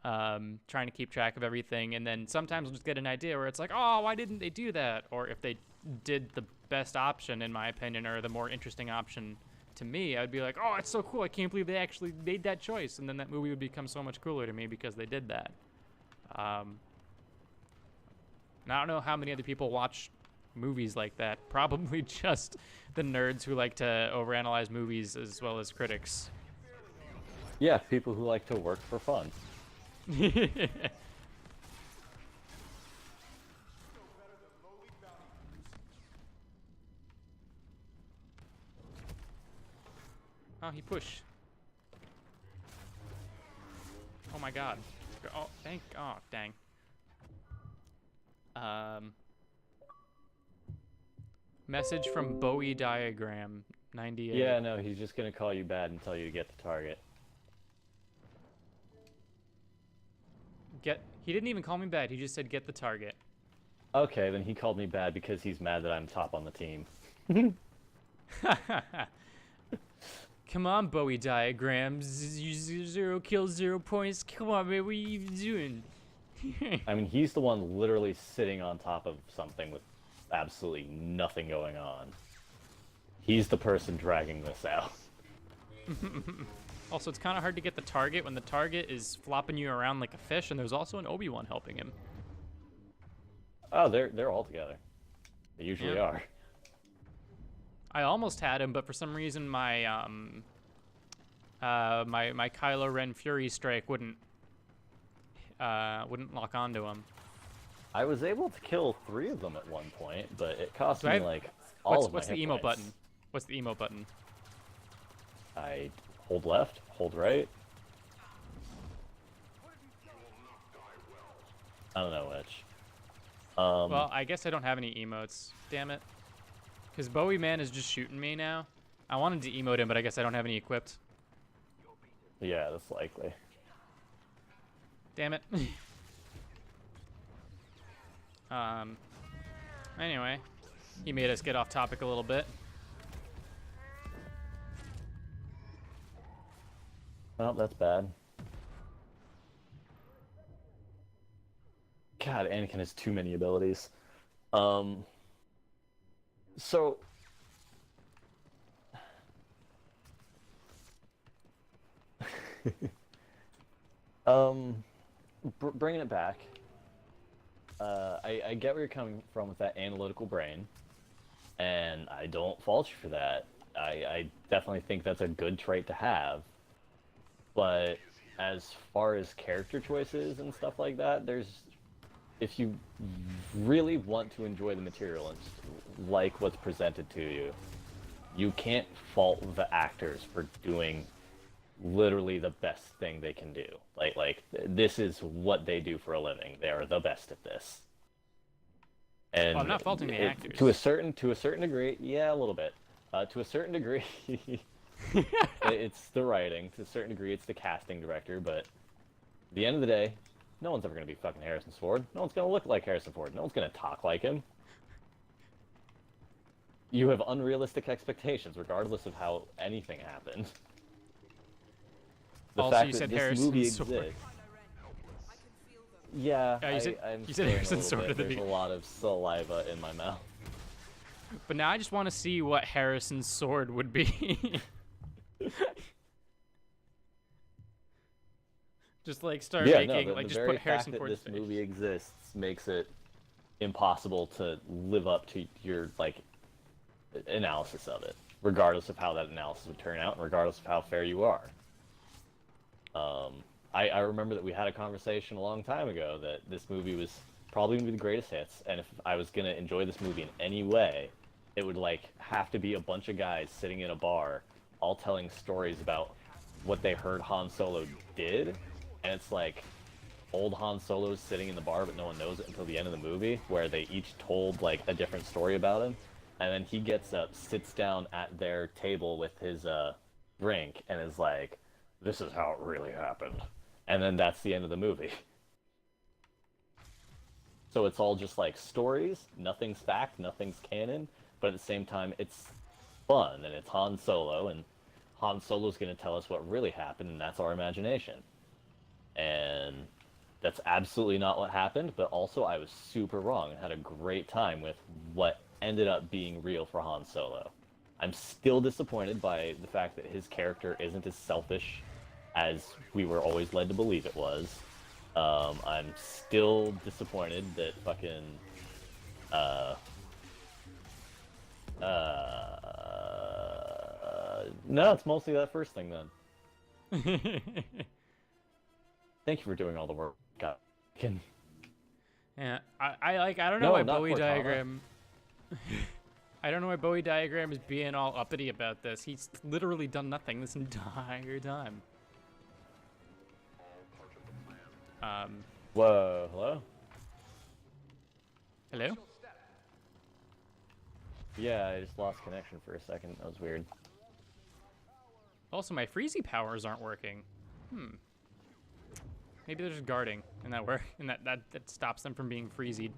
trying to keep track of everything, and then sometimes I'll just get an idea where it's like, oh, why didn't they do that? Or if they did the best option, in my opinion, or the more interesting option to me, I'd be like, oh, it's so cool, I can't believe they actually made that choice, and then that movie would become so much cooler to me because they did that. And I don't know how many other people watch movies like that. Probably just the nerds who like to overanalyze movies as well as critics. Yeah, people who like to work for fun. Oh, he pushed. Oh my god. Oh, oh, dang. Message from Bowie Diagram 98. Yeah, no, he's just gonna call you bad and tell you to get the target. He didn't even call me bad. He just said get the target. Okay, then he called me bad because he's mad that I'm top on the team. Come on, Bowie Diagram. 0 kills, 0 points. Come on, man. What are you doing? I mean, he's the one literally sitting on top of something with absolutely nothing going on. He's the person dragging this out. Also, it's kind of hard to get the target when the target is flopping you around like a fish, and there's also an Obi-Wan helping him. Oh, they're all together. They usually are. I almost had him, but for some reason my my Kylo Ren Fury Strike wouldn't lock onto him. I was able to kill 3 of them at one point, but it cost me like all of my What's the hit emote points. button? What's the emote button? I hold left, hold right. I don't know which. Well, I guess I don't have any emotes. Damn it. Because Bowie Man is just shooting me now. I wanted to emote him, but I guess I don't have any equipped. Yeah, that's likely. Damn it. Anyway, he made us get off topic a little bit. Well, that's bad. God, Anakin has too many abilities. So... bringing it back, I get where you're coming from with that analytical brain, and I don't fault you for that. I definitely think that's a good trait to have. But as far as character choices and stuff like that, there's if you really want to enjoy the material and just like what's presented to you, you can't fault the actors for doing literally the best thing they can do. Like this is what they do for a living. They are the best at this. Well, I'm And not faulting the actors. to a certain degree, yeah, a little bit. To a certain degree, it's the writing. To a certain degree, it's the casting director. But at the end of the day, no one's ever gonna be fucking Harrison Ford. No one's gonna look like Harrison Ford. No one's gonna talk like him. You have unrealistic expectations, regardless of how anything happened. The Also, fact you that said this Harrison movie Ford. exists. Yeah, You said, I'm you said staring a Harrison little Sword bit. at the There's a beginning. lot of saliva in my mouth. But now I just want to see what Harrison's sword would be. Just like start Yeah, no, making, the like just very put fact Harrison that Ford's this face. movie exists makes it impossible to live up to your like analysis of it, regardless of how that analysis would turn out, and regardless of how fair you are. I remember that we had a conversation a long time ago that this movie was probably gonna be the greatest hits, and if I was gonna enjoy this movie in any way, it would like have to be a bunch of guys sitting in a bar, all telling stories about what they heard Han Solo did, and it's like old Han Solo's sitting in the bar, but no one knows it until the end of the movie, where they each told like a different story about him, and then he gets up, sits down at their table with his drink, and is like, "This is how it really happened," and then that's the end of the movie. So it's all just like stories, nothing's fact, nothing's canon, but at the same time, it's fun, and it's Han Solo, and Han Solo's going to tell us what really happened, and that's our imagination. And that's absolutely not what happened, but also I was super wrong and had a great time with what ended up being real for Han Solo. I'm still disappointed by the fact that his character isn't as selfish as we were always led to believe it was. I'm still disappointed that fucking uh, no, it's mostly that first thing then. Thank you for doing all the work. God. Yeah, I don't know No, why not Bowie Cortana. Diagram. I don't know why Bowie Diagram is being all uppity about this. He's literally done nothing this entire time. Whoa, hello? Hello? Yeah, I just lost connection for a second. That was weird. Also, my freezy powers aren't working. Maybe they're just guarding, and that stops them from being freezied.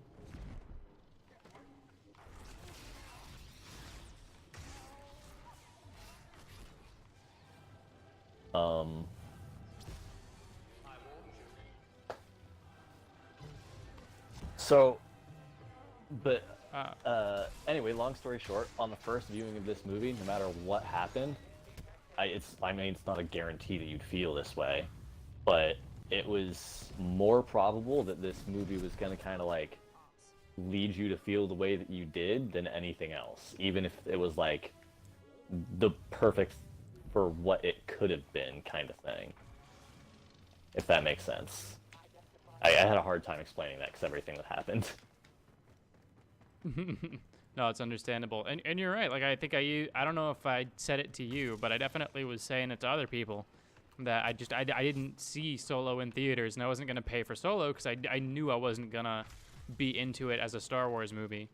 So, but Uh, anyway, long story short, on the first viewing of this movie, no matter what happened, I mean, it's not a guarantee that you'd feel this way, but it was more probable that this movie was gonna kind of like lead you to feel the way that you did than anything else, even if it was like the perfect for what it could have been kind of thing. If that makes sense. I had a hard time explaining that because everything that happened. No, it's understandable, and you're right. Like I don't know if I said it to you, but I definitely was saying it to other people that I didn't see Solo in theaters, and I wasn't gonna pay for Solo because I knew I wasn't gonna be into it as a Star Wars movie.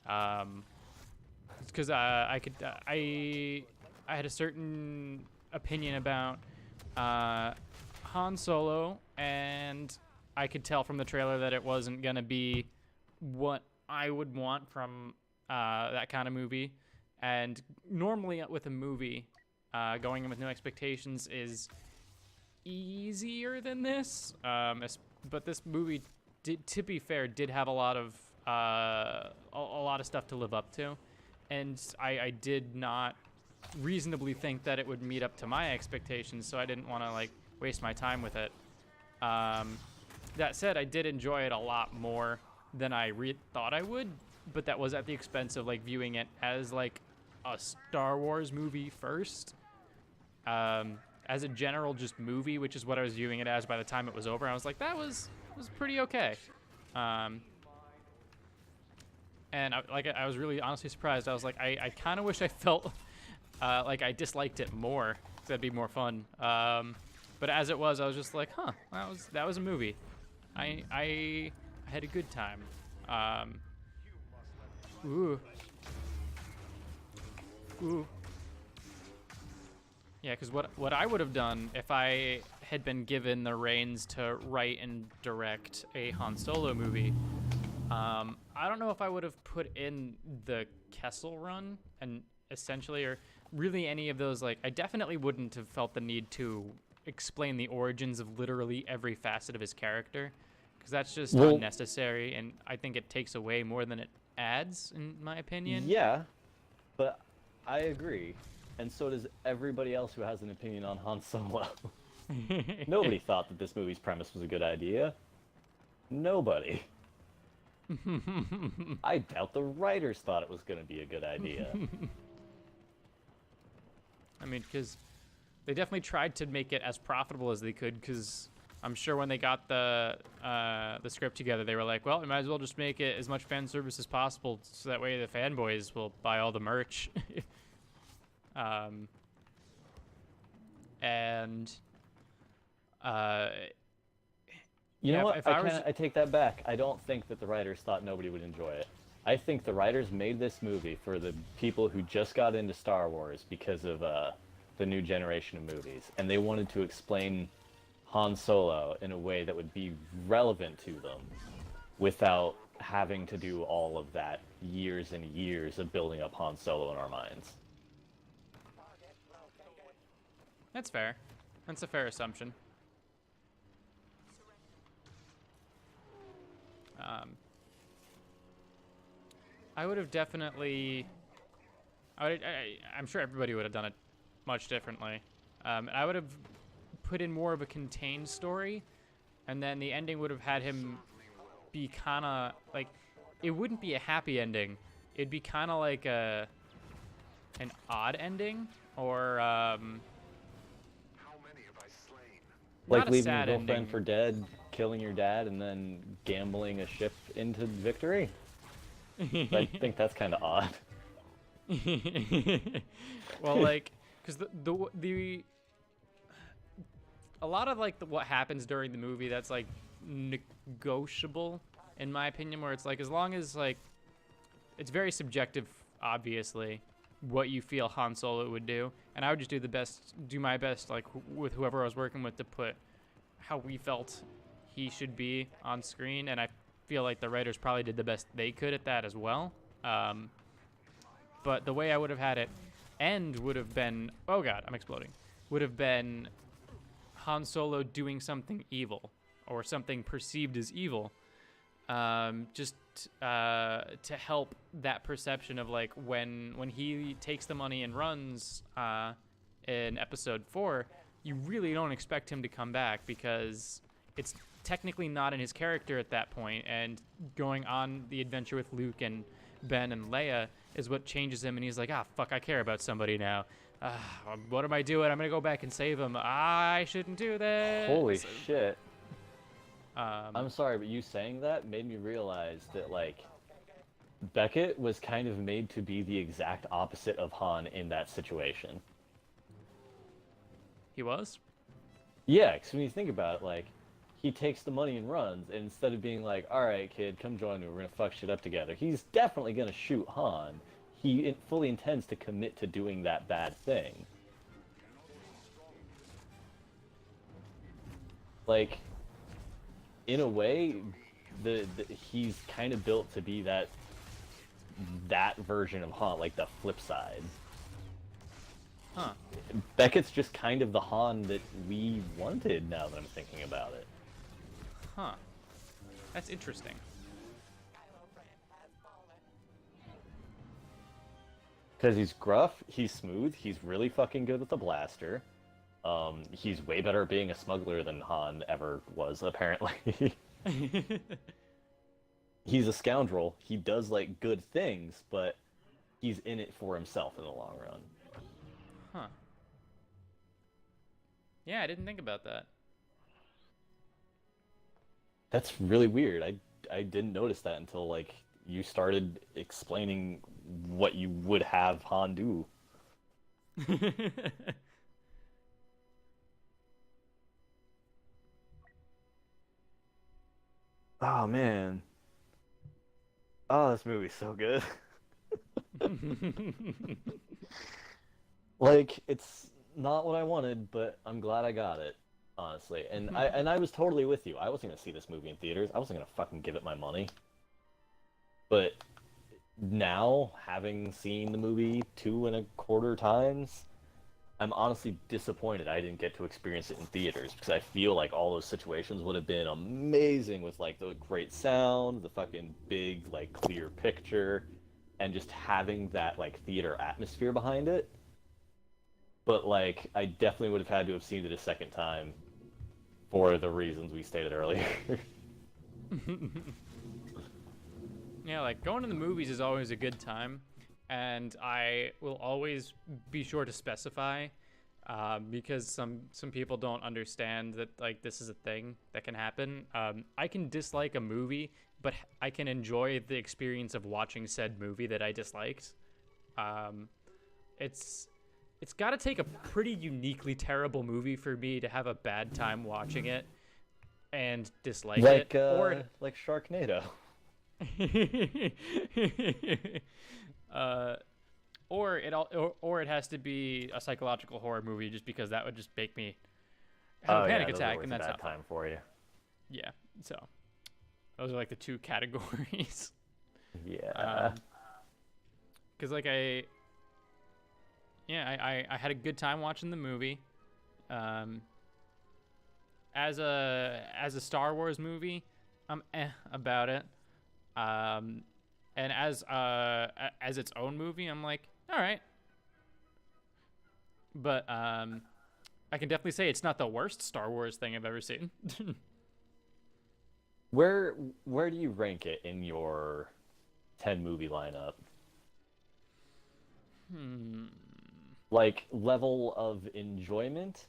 Because I had a certain opinion about Han Solo, and I could tell from the trailer that it wasn't gonna be what I would want from that kind of movie. And normally with a movie, going in with no expectations is easier than this. But this movie, to be fair, did have a lot of stuff to live up to, and I did not reasonably think that it would meet up to my expectations. So I didn't want to like waste my time with it. That said, I did enjoy it a lot more than I thought I would, but that was at the expense of like viewing it as like a Star Wars movie first. As a general just movie, which is what I was viewing it as by the time it was over, I was like, that was pretty okay. Um, and I was really honestly surprised. I was like, I kind of wish I felt like I disliked it more. 'Cause that'd be more fun. But as it was, I was just like, huh, that was a movie. I had a good time. Ooh. Ooh. Yeah, because what I would have done if I had been given the reins to write and direct a Han Solo movie, I don't know if I would have put in the Kessel Run and essentially, or really any of those. Like, I definitely wouldn't have felt the need to explain the origins of literally every facet of his character, because that's just unnecessary, and I think it takes away more than it adds, in my opinion. Yeah, but I agree. And so does everybody else who has an opinion on Han Solo. Nobody thought that this movie's premise was a good idea. Nobody. I doubt the writers thought it was going to be a good idea. I mean, because they definitely tried to make it as profitable as they could, because I'm sure when they got the script together, they were like, well, we might as well just make it as much fan service as possible, so that way the fanboys will buy all the merch. And you know what? if I was... I take that back. I don't think that the writers thought nobody would enjoy it. I think the writers made this movie for the people who just got into Star Wars because of the new generation of movies, and they wanted to explain Han Solo in a way that would be relevant to them without having to do all of that years and years of building up Han Solo in our minds. That's fair. That's a fair assumption. I would have definitely... I'm sure everybody would have done it much differently. I would have put in more of a contained story, and then the ending would have had him be kind of like... It wouldn't be a happy ending. It'd be kind of like an odd ending, or... like leaving your sad girlfriend ending. for dead, killing your dad, and then gambling a ship into victory. I think that's kind of odd. Well, like, because the a lot of like what happens during the movie, that's like negotiable, in my opinion. Where it's like, as long as like, it's very subjective, obviously, what you feel Han Solo would do, and I would just do my best, like with whoever I was working with, to put how we felt he should be on screen, and I feel like the writers probably did the best they could at that as well. But the way I would have had it end would have been, oh god, I'm exploding, would have been Han Solo doing something evil, or something perceived as evil, just to help that perception of like when he takes the money and runs in episode 4, you really don't expect him to come back, because it's technically not in his character at that point, and going on the adventure with Luke and Ben and Leia is what changes him, and he's like, fuck, I care about somebody now. What am I doing? I'm gonna go back and save him. I shouldn't do that. Holy shit. I'm sorry, but you saying that made me realize that, like, Beckett was kind of made to be the exact opposite of Han in that situation. He was? Yeah, because when you think about it, like, he takes the money and runs, and instead of being like, alright, kid, come join me, we're gonna fuck shit up together, he's definitely gonna shoot Han. He fully intends to commit to doing that bad thing. Like, in a way, he's kind of built to be that version of Han, like the flip side. Huh. Beckett's just kind of the Han that we wanted, now that I'm thinking about it. Huh. That's interesting. Because he's gruff, he's smooth, he's really fucking good with the blaster. He's way better at being a smuggler than Han ever was, apparently. He's a scoundrel. He does, like, good things, but he's in it for himself in the long run. Huh. Yeah, I didn't think about that. That's really weird. I didn't notice that until like you started explaining what you would have Han do. Oh man. Oh, this movie's so good. Like it's not what I wanted, but I'm glad I got it, honestly. And I was totally with you. I wasn't gonna see this movie in theaters. I wasn't gonna fucking give it my money. But now, having seen the movie 2.25 times, I'm honestly disappointed I didn't get to experience it in theaters because I feel like all those situations would have been amazing with like the great sound, the fucking big like clear picture, and just having that like theater atmosphere behind it. But like I definitely would have had to have seen it a second time for the reasons we stated earlier. Yeah, like going to the movies is always a good time, and I will always be sure to specify, because some people don't understand that like this is a thing that can happen. I can dislike a movie, but I can enjoy the experience of watching said movie that I disliked. Um, it's got to take a pretty uniquely terrible movie for me to have a bad time watching it and dislike like it, or like Sharknado. uh, or it has to be a psychological horror movie, just because that would just make me have a panic those are attack, always and a that's bad not fun. time for you. Yeah, so those are like the two categories. Yeah. Because like I had a good time watching the movie. Um, as a Star Wars movie, I'm about it. And as its own movie, I'm like, all right. But I can definitely say it's not the worst Star Wars thing I've ever seen. Where do you rank it in your 10 movie lineup? Like level of enjoyment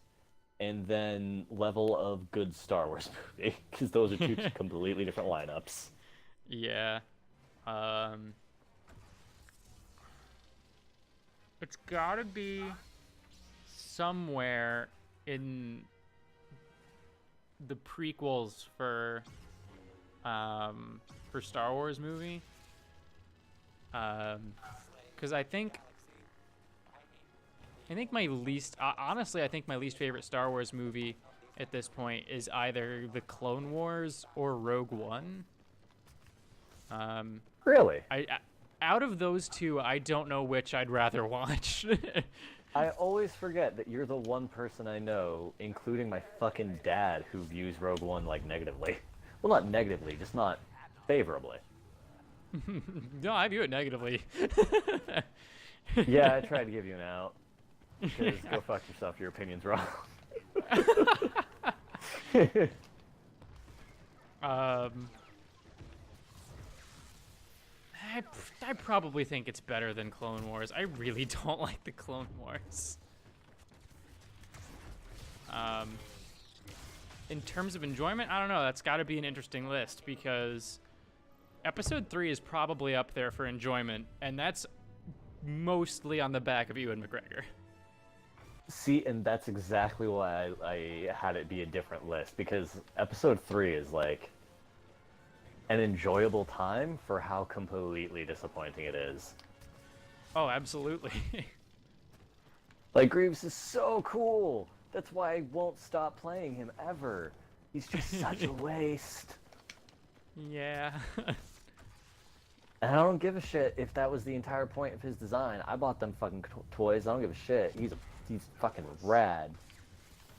and then level of good Star Wars movie because those are two completely different lineups. Yeah. It's gotta be somewhere in the prequels for Star Wars movie. Because I think my least honestly I think my least favorite Star Wars movie at this point is either the Clone Wars or Rogue One. Really? I out of those two, I don't know which I'd rather watch. I always forget that you're the one person I know, including my fucking dad, who views Rogue One like negatively. Well, not negatively, just not favorably. No, I view it negatively. Yeah, I tried to give you an out. Because go fuck yourself, your opinion's wrong. I probably think it's better than Clone Wars. I really don't like the Clone Wars. In terms of enjoyment, I don't know. That's got to be an interesting list because Episode 3 is probably up there for enjoyment, and that's mostly on the back of Ewan McGregor. See, and that's exactly why I had it be a different list, because Episode 3 is like an enjoyable time for how completely disappointing it is. Oh, absolutely. Like, Grievous is so cool! That's why I won't stop playing him ever. He's just such a waste. Yeah. And I don't give a shit if that was the entire point of his design. I bought them fucking toys. I don't give a shit. He's fucking rad.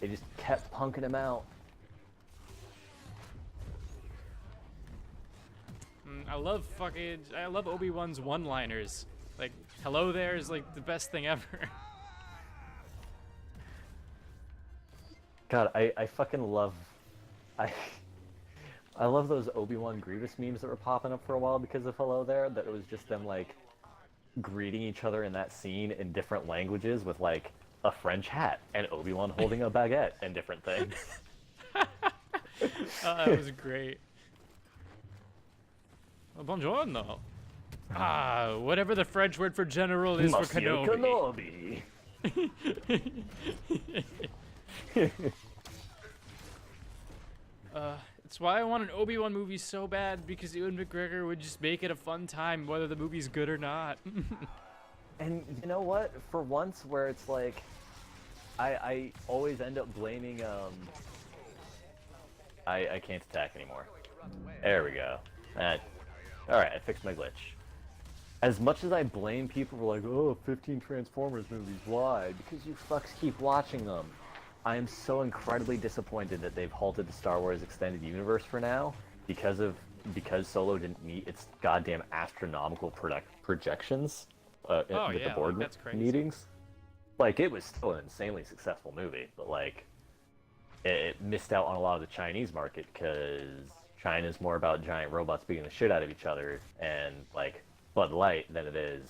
They just kept punking him out. I love Obi-Wan's one-liners. Like, hello there is like the best thing ever. God, I fucking love... I love those Obi-Wan Grievous memes that were popping up for a while because of Hello There, that it was just them, like, greeting each other in that scene in different languages with, like, a French hat and Obi-Wan holding a baguette and different things. Oh, that was great. Buongiorno. Ah, whatever the French word for general is for Kenobi. It's why I want an Obi-Wan movie so bad, because Ewan McGregor would just make it a fun time, whether the movie's good or not. And you know what? For once, where it's like, I always end up blaming I can't attack anymore. There we go. Alright, I fixed my glitch. As much as I blame people for like, oh, 15 Transformers movies, why? Because you fucks keep watching them. I am so incredibly disappointed that they've halted the Star Wars Extended Universe for now because Solo didn't meet its goddamn astronomical projections with the board that's crazy. meetings. Like, it was still an insanely successful movie, but like, it missed out on a lot of the Chinese market because China's more about giant robots beating the shit out of each other and like Bud Light than it is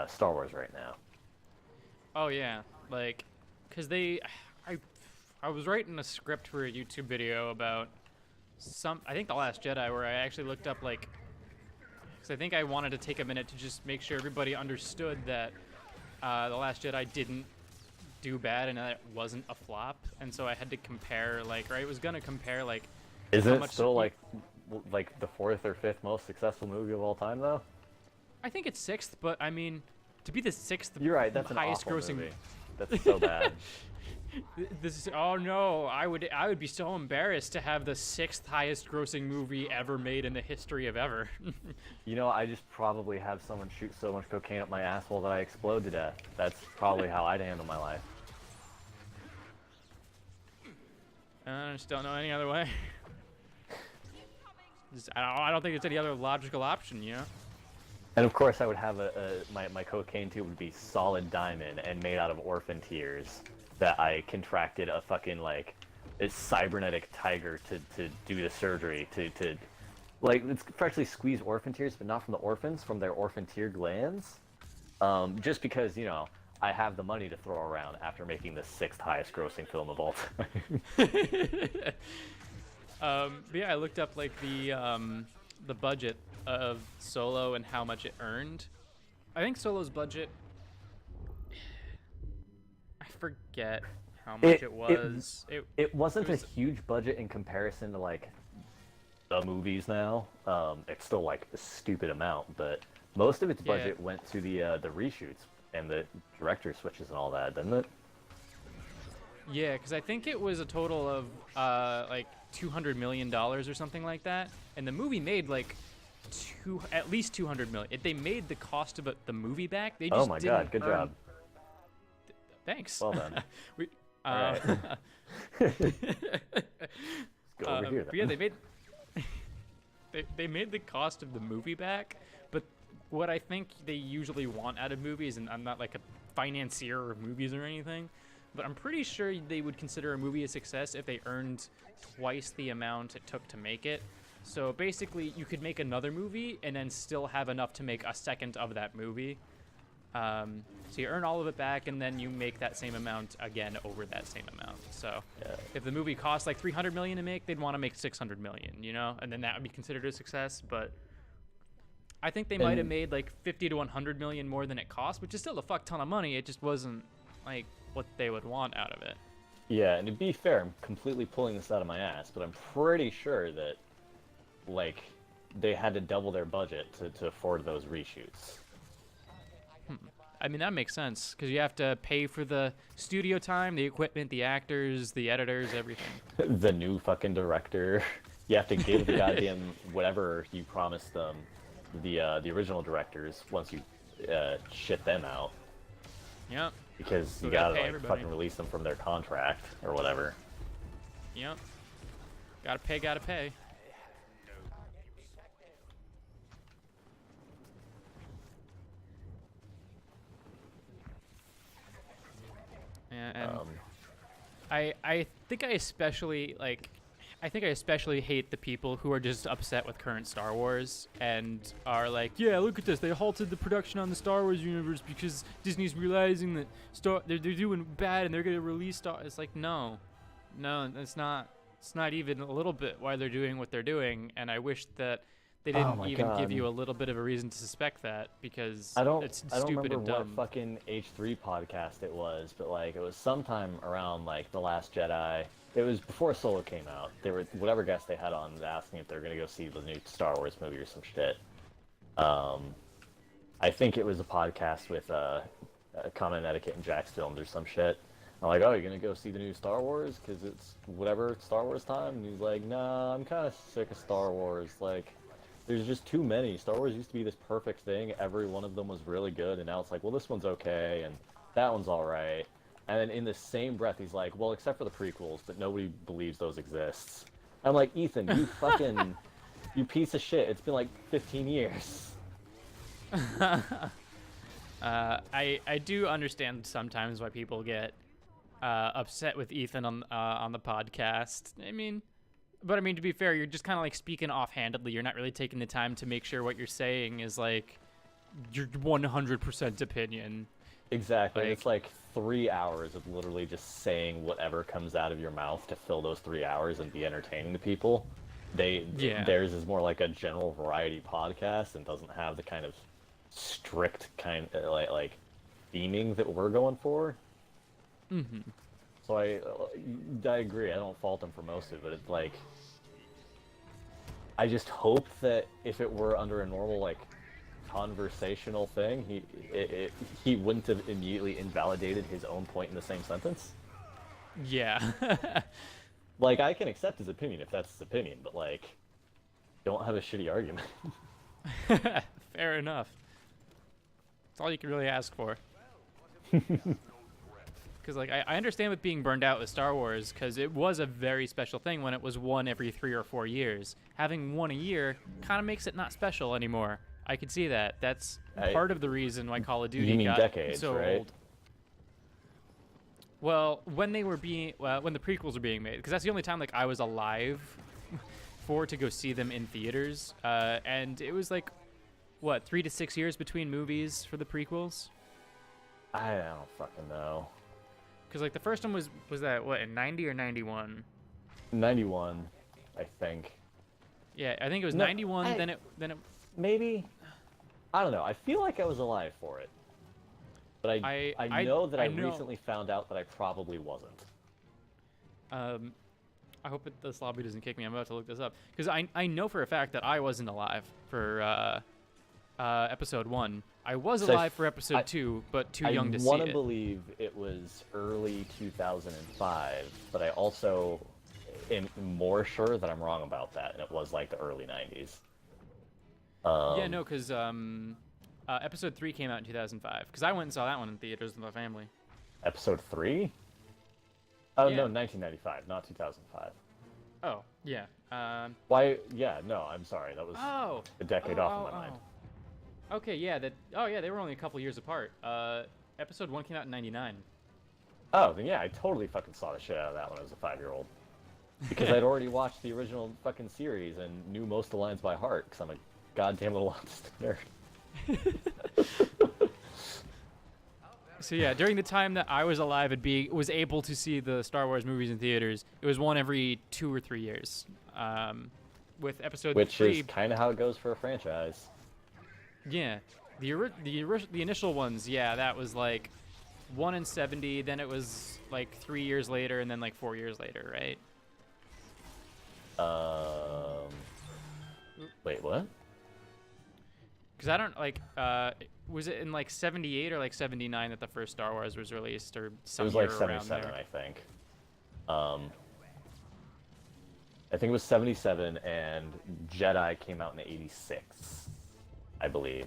Star Wars right now. Oh yeah, like, cause I was writing a script for a YouTube video about I think The Last Jedi, where I actually looked up like, cause I think I wanted to take a minute to just make sure everybody understood that The Last Jedi didn't do bad and that it wasn't a flop, and so I had to compare, like, or I was gonna compare like. Isn't it still like the 4th or 5th most successful movie of all time though? I think it's 6th, but I mean, to be the 6th You're right, that's an highest awful grossing movie. That's so bad. This is, oh no, I would be so embarrassed to have the 6th highest grossing movie ever made in the history of ever. You know, I just probably have someone shoot so much cocaine up my asshole that I explode to death. That's probably how I'd handle my life. I just don't know any other way. I don't think there's any other logical option, you know? And of course I would have my cocaine tube would be solid diamond and made out of orphan tears that I contracted a fucking like a cybernetic tiger to do the surgery to like, it's freshly squeezed orphan tears, but not from the orphans, from their orphan tear glands. Just because, you know, I have the money to throw around after making the 6th highest grossing film of all time. But yeah, I looked up like the budget of Solo and how much it earned. I think Solo's budget, I forget how much it was. It wasn't a huge budget in comparison to like the movies now. It's still like a stupid amount, but most of its budget went to the reshoots and the director switches and all that, didn't it? Yeah, because I think it was a total of like $200 million or something like that, and the movie made like at least $200 million. They made the cost of the movie back. They just oh my god, good job. Thanks. Well done. All right. Let's go over here then. But yeah, they made the cost of the movie back, but what I think they usually want out of movies, and I'm not like a financier of movies or anything, but I'm pretty sure they would consider a movie a success if they earned twice the amount it took to make it. So basically, you could make another movie and then still have enough to make a second of that movie. So you earn all of it back, and then you make that same amount again over that same amount. So if the movie costs like $300 million to make, they'd want to make $600 million, you know, and then that would be considered a success. But I think they might have made like 50 to 100 million more than it cost, which is still a fuck ton of money. It just wasn't like what they would want out of it. Yeah, and to be fair, I'm completely pulling this out of my ass, but I'm pretty sure that like they had to double their budget to afford those reshoots. I mean, that makes sense, because you have to pay for the studio time, the equipment, the actors, the editors, everything. The new fucking director. You have to give the goddamn whatever you promised them, the original directors, once you shit them out. Yep. Because So you we gotta gotta pay like everybody. fucking release them from their contract or whatever. Yep. Gotta pay, gotta pay. Yeah, and I think I especially hate the people who are just upset with current Star Wars and are like, yeah, look at this, they halted the production on the Star Wars universe because Disney's realizing that they're doing bad and they're gonna release Star. It's like, no, it's not even a little bit why they're doing what they're doing, and I wish that they Oh didn't my even give God. you a little bit of a reason to suspect that because I don't it's I don't stupid remember and what dumb. fucking H3 podcast it was, but like it was sometime around like The Last Jedi. It was before Solo came out. They were whatever guest they had on was asking if they were gonna go see the new Star Wars movie or some shit. Um, I think it was a podcast with Common Etiquette and Jax Films or some shit. I'm like, oh, you're gonna go see the new Star Wars because it's whatever Star Wars time, and he's like, nah, I'm kind of sick of Star Wars. Like, there's just too many. Star Wars used to be this perfect thing. Every one of them was really good, and now it's like, well, this one's okay, and that one's all right. And then in the same breath, he's like, well, except for the prequels, but nobody believes those exists. I'm like, Ethan, you fucking, you piece of shit. It's been like 15 years. I do understand sometimes why people get upset with Ethan on the podcast. But to be fair, you're just kind of like speaking offhandedly. You're not really taking the time to make sure what you're saying is like your 100% opinion. Exactly. Like- It's like 3 hours of literally just saying whatever comes out of your mouth to fill those 3 hours and be entertaining to people. Yeah. Theirs is more like a general variety podcast and doesn't have the kind of strict kind like theming that we're going for. Mm-hmm. So I agree. I don't fault him for most of it. But it's like I just hope that if it were under a normal like conversational thing, he wouldn't have immediately invalidated his own point in the same sentence. Yeah. Like I can accept his opinion if that's his opinion, but like don't have a shitty argument. Fair enough. That's all you can really ask for. Because like I understand with being burned out with Star Wars, because it was a very special thing when it was one every 3 or 4 years. Having one a year kind of makes it not special anymore. I could see that. That's part of the reason why Call of Duty You mean got decades, so right? old. Well, when the prequels were being made, because that's the only time like I was alive to go see them in theaters, and it was like, what, 3 to 6 years between movies for the prequels? I don't fucking know. Because like the first one was that what, in 90 or 91? 91, I think. Yeah, I think it was No, 91. Then it Maybe. I don't know. I feel like I was alive for it. But I know that I know. recently found out that I probably wasn't. I hope this lobby doesn't kick me. I'm about to look this up because I know for a fact that I wasn't alive for episode 1. I was So alive for episode 2, but too young to see I want it. to believe it was early 2005, but I also am more sure that I'm wrong about that, and it was like the early 90s. Yeah, no, because episode 3 came out in 2005. Because I went and saw that one in theaters with my family. Episode 3? Oh, Yeah. no, 1995, not 2005. Oh, yeah. Why? Yeah, no, I'm sorry. That was Oh. a decade off in my mind. Okay, yeah. They were only a couple years apart. Episode 1 came out in 99. Oh, then yeah, I totally fucking saw the shit out of that when I was a 5-year-old. Because I'd already watched the original fucking series and knew most of the lines by heart, because I'm a goddamn little autistic nerd. So yeah, during the time that I was alive and was able to see the Star Wars movies in theaters, it was one every 2 or 3 years. With episode Which 3, is kind of how it goes for a franchise. yeah, the initial ones, yeah, that was like 1 in 70. Then it was like 3 years later, and then like 4 years later, right? Wait, what? Because I don't like. Was it in like 78 or like 79 that the first Star Wars was released, or It some was year like around 77, there? I think. I think it was 77, and Jedi came out in 86, I believe.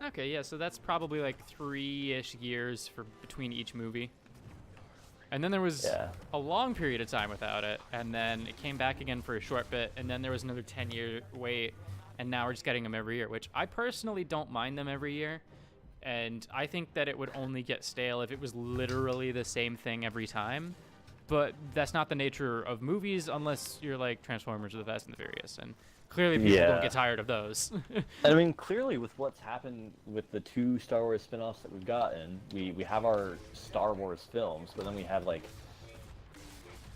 Okay, yeah, so that's probably like 3-ish years between each movie. And then there was Yeah. a long period of time without it, and then it came back again for a short bit, and then there was another 10-year wait, and now we're just getting them every year, which I personally don't mind them every year. And I think that it would only get stale if it was literally the same thing every time. But that's not the nature of movies unless you're like Transformers or The Fast and the Furious. And clearly people Yeah. don't get tired of those. I mean, clearly, with what's happened with the 2 Star Wars spin-offs that we've gotten, we have our Star Wars films, but then we have, like,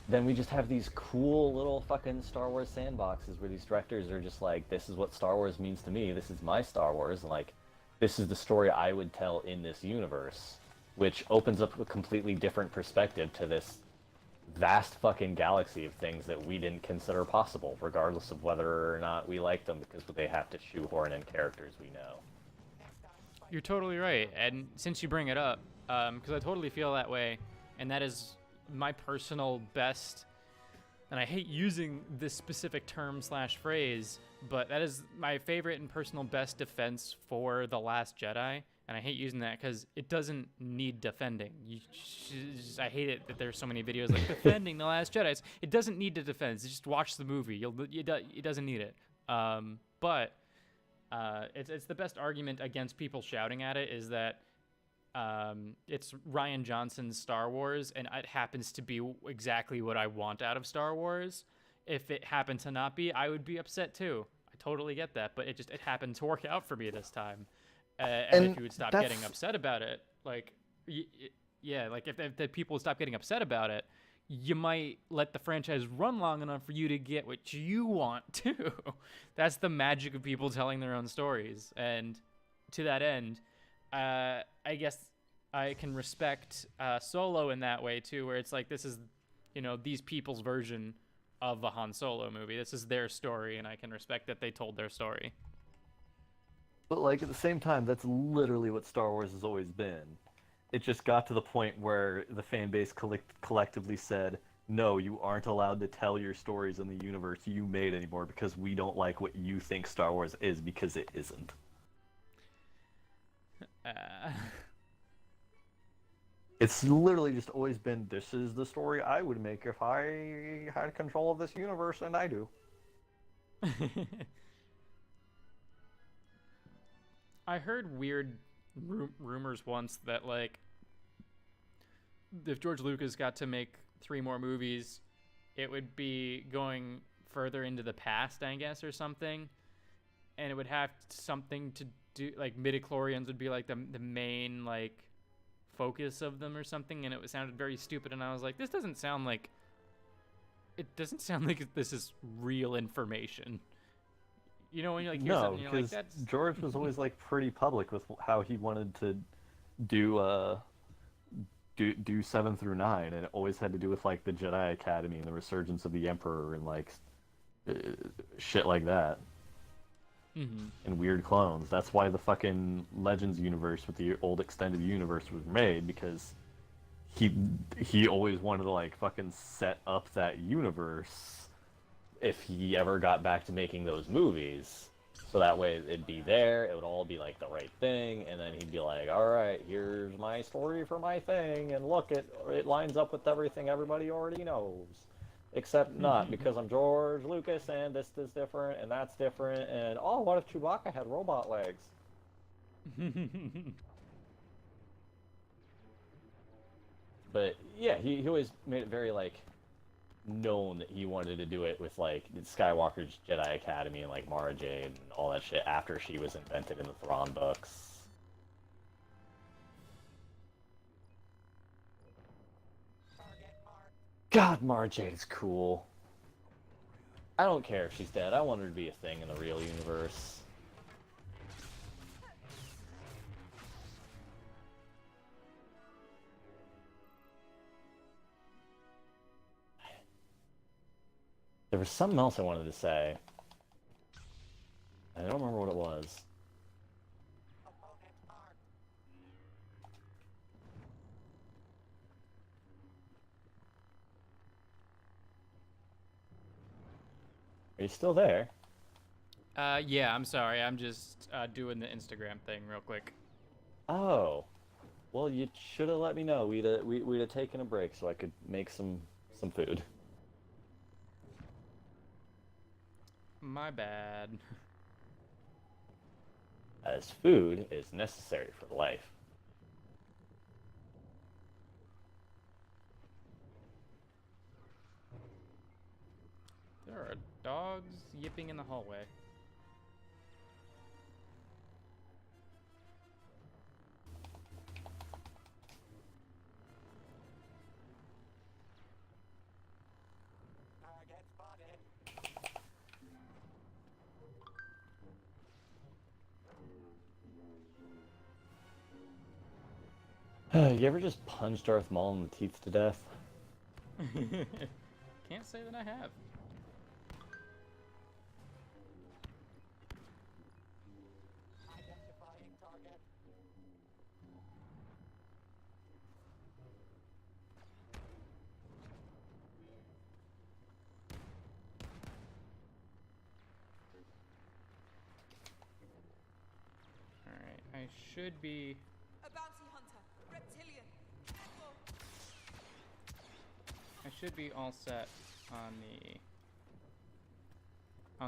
then we just have these cool little fucking Star Wars sandboxes where these directors are just like, this is what Star Wars means to me. This is my Star Wars. And like, this is the story I would tell in this universe, which opens up a completely different perspective to this vast fucking galaxy of things that we didn't consider possible, regardless of whether or not we like them, because they have to shoehorn in characters we know. You're totally right. And since you bring it up, because I totally feel that way, and that is my personal best, and I hate using this specific term slash phrase, but that is my favorite and personal best defense for The Last Jedi. And I hate using that because it doesn't need defending. I hate it that there's so many videos like defending The Last Jedi. It doesn't need to defend. Just watch the movie. It doesn't need it. But it's the best argument against people shouting at it is that it's Rian Johnson's Star Wars, and it happens to be exactly what I want out of Star Wars. If it happened to not be, I would be upset too. I totally get that, but it happened to work out for me this time. And if you would stop getting upset about it, like, yeah, like if the people would stop getting upset about it, you might let the franchise run long enough for you to get what you want too. That's the magic of people telling their own stories. And to that end, I guess I can respect Solo in that way too, where it's like, this is, these people's version of a Han Solo movie. This is their story, and I can respect that they told their story. But like at the same time, that's literally what Star Wars has always been. It just got to the point where the fan base collectively said, no, you aren't allowed to tell your stories in the universe you made anymore because we don't like what you think Star Wars is, because it isn't. It's literally just always been, this is the story I would make if I had control of this universe, and I do. I heard weird rumors once that, like, if George Lucas got to make 3 more movies, it would be going further into the past, I guess, or something. And it would have something to do, like, midichlorians would be, like, the main, like, focus of them or something. And it sounded very stupid. And I was like, this doesn't sound like... It doesn't sound like this is real information. You know, when you like hear something, you're like, that's... George was always like pretty public with how he wanted to do 7 through 9, and it always had to do with like the Jedi Academy and the resurgence of the Emperor and like shit like that. Mm-hmm. And weird clones. That's why the fucking Legends universe with the old extended universe was made, because he always wanted to like fucking set up that universe if he ever got back to making those movies, so that way it'd be there, it would all be like the right thing, and then he'd be like, all right, here's my story for my thing, and look, it lines up with everything everybody already knows, except not, because I'm George Lucas, and this is different, and that's different, and oh, what if Chewbacca had robot legs? But yeah, he always made it very like known that he wanted to do it with like Skywalker's Jedi Academy and like Mara Jade and all that shit after she was invented in the Thrawn books. God, Mara Jade is cool. I don't care if she's dead. I want her to be a thing in the real universe. There was something else I wanted to say. I don't remember what it was. Are you still there? Yeah, I'm sorry. I'm just doing the Instagram thing real quick. Oh. Well, you should have let me know. We'd have taken a break so I could make some food. My bad. As food is necessary for life. There are dogs yipping in the hallway. You ever just punch Darth Maul in the teeth to death? Can't say that I have. Alright, I should be... A bounty hunter, reptilian. I should be all set on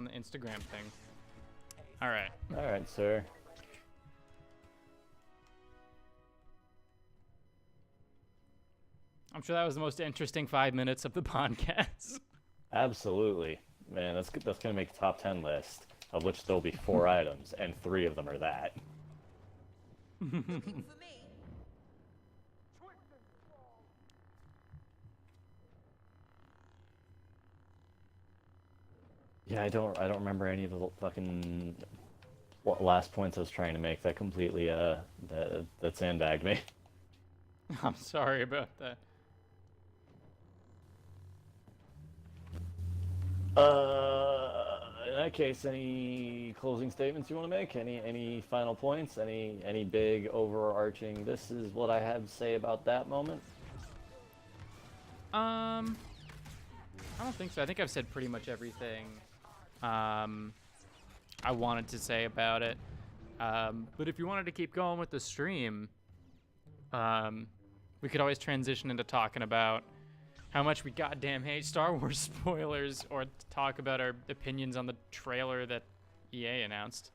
the Instagram thing. All right. All right, sir. I'm sure that was the most interesting 5 minutes of the podcast. Absolutely, man. That's gonna make the top 10 list, of which there'll be 4 items, and 3 of them are that. Looking for me? Yeah, I don't remember any of the fucking last points I was trying to make. That completely that sandbagged me. I'm sorry about that. In that case, any closing statements you want to make? Any final points? Any big overarching? This is what I have to say about that moment. I don't think so. I think I've said pretty much everything I wanted to say about it. But if you wanted to keep going with the stream, we could always transition into talking about how much we goddamn hate Star Wars spoilers, or talk about our opinions on the trailer that EA announced.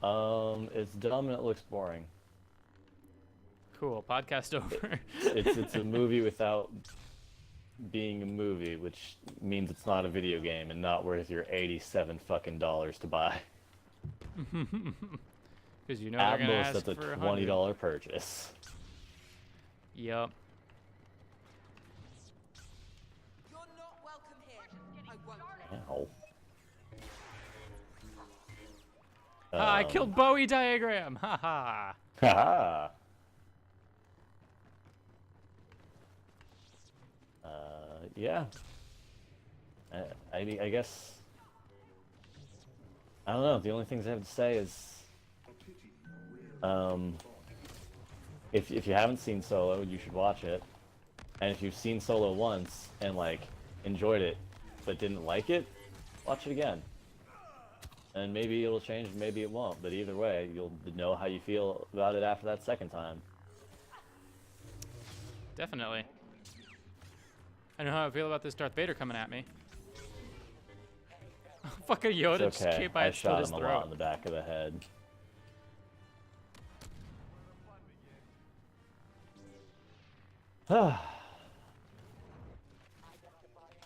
It's dumb and it looks boring. Cool. Podcast over. It's a movie without being a movie, which means it's not a video game and not worth your $87 fucking dollars to buy. Because you know At they're gonna most, ask that's a for $20 purchase. Yup. You're not welcome here. I won't let Ow. I killed Bowie Diagram. Haha. Haha. Yeah. I guess. I don't know. The only things I have to say is, if you haven't seen Solo, you should watch it. And if you've seen Solo once and like enjoyed it, but didn't like it, watch it again. And maybe it'll change, maybe it won't. But either way, you'll know how you feel about it after that second time. Definitely. I know how I feel about this Darth Vader coming at me. Fuck a Yoda It's just okay. came by I and slit shot his him a lot throat. in the back of the head.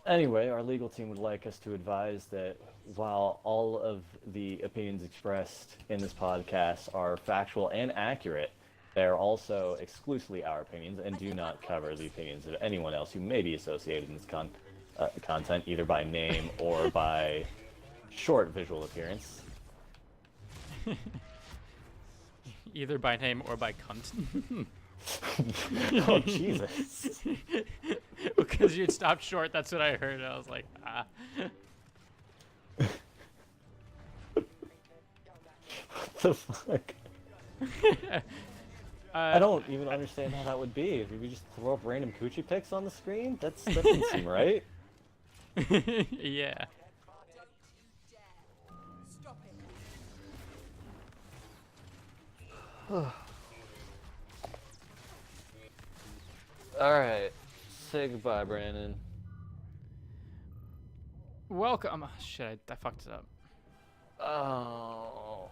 Anyway, our legal team would like us to advise that while all of the opinions expressed in this podcast are factual and accurate, they are also exclusively our opinions and do not cover the opinions of anyone else who may be associated in this content, either by name or by short visual appearance. Either by name or by cunt. Oh, Jesus. Because you'd stop short, that's what I heard. I was like, ah. What the fuck? I don't even understand how that would be. If we just throw up random coochie pics on the screen? That doesn't seem right. Yeah. Don't you dare. Stop it. Alright. Say goodbye, Brandon. Welcome. Oh, shit, I fucked it up. Oh.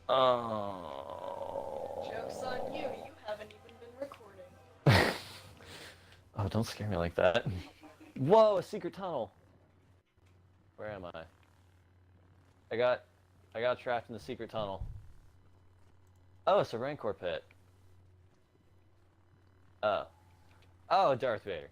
Oh. Joke's on you, you haven't even been recording. Oh, don't scare me like that. Whoa, a secret tunnel. Where am I? I got trapped in the secret tunnel. Oh, it's a Rancor pit. Oh. Oh, Darth Vader.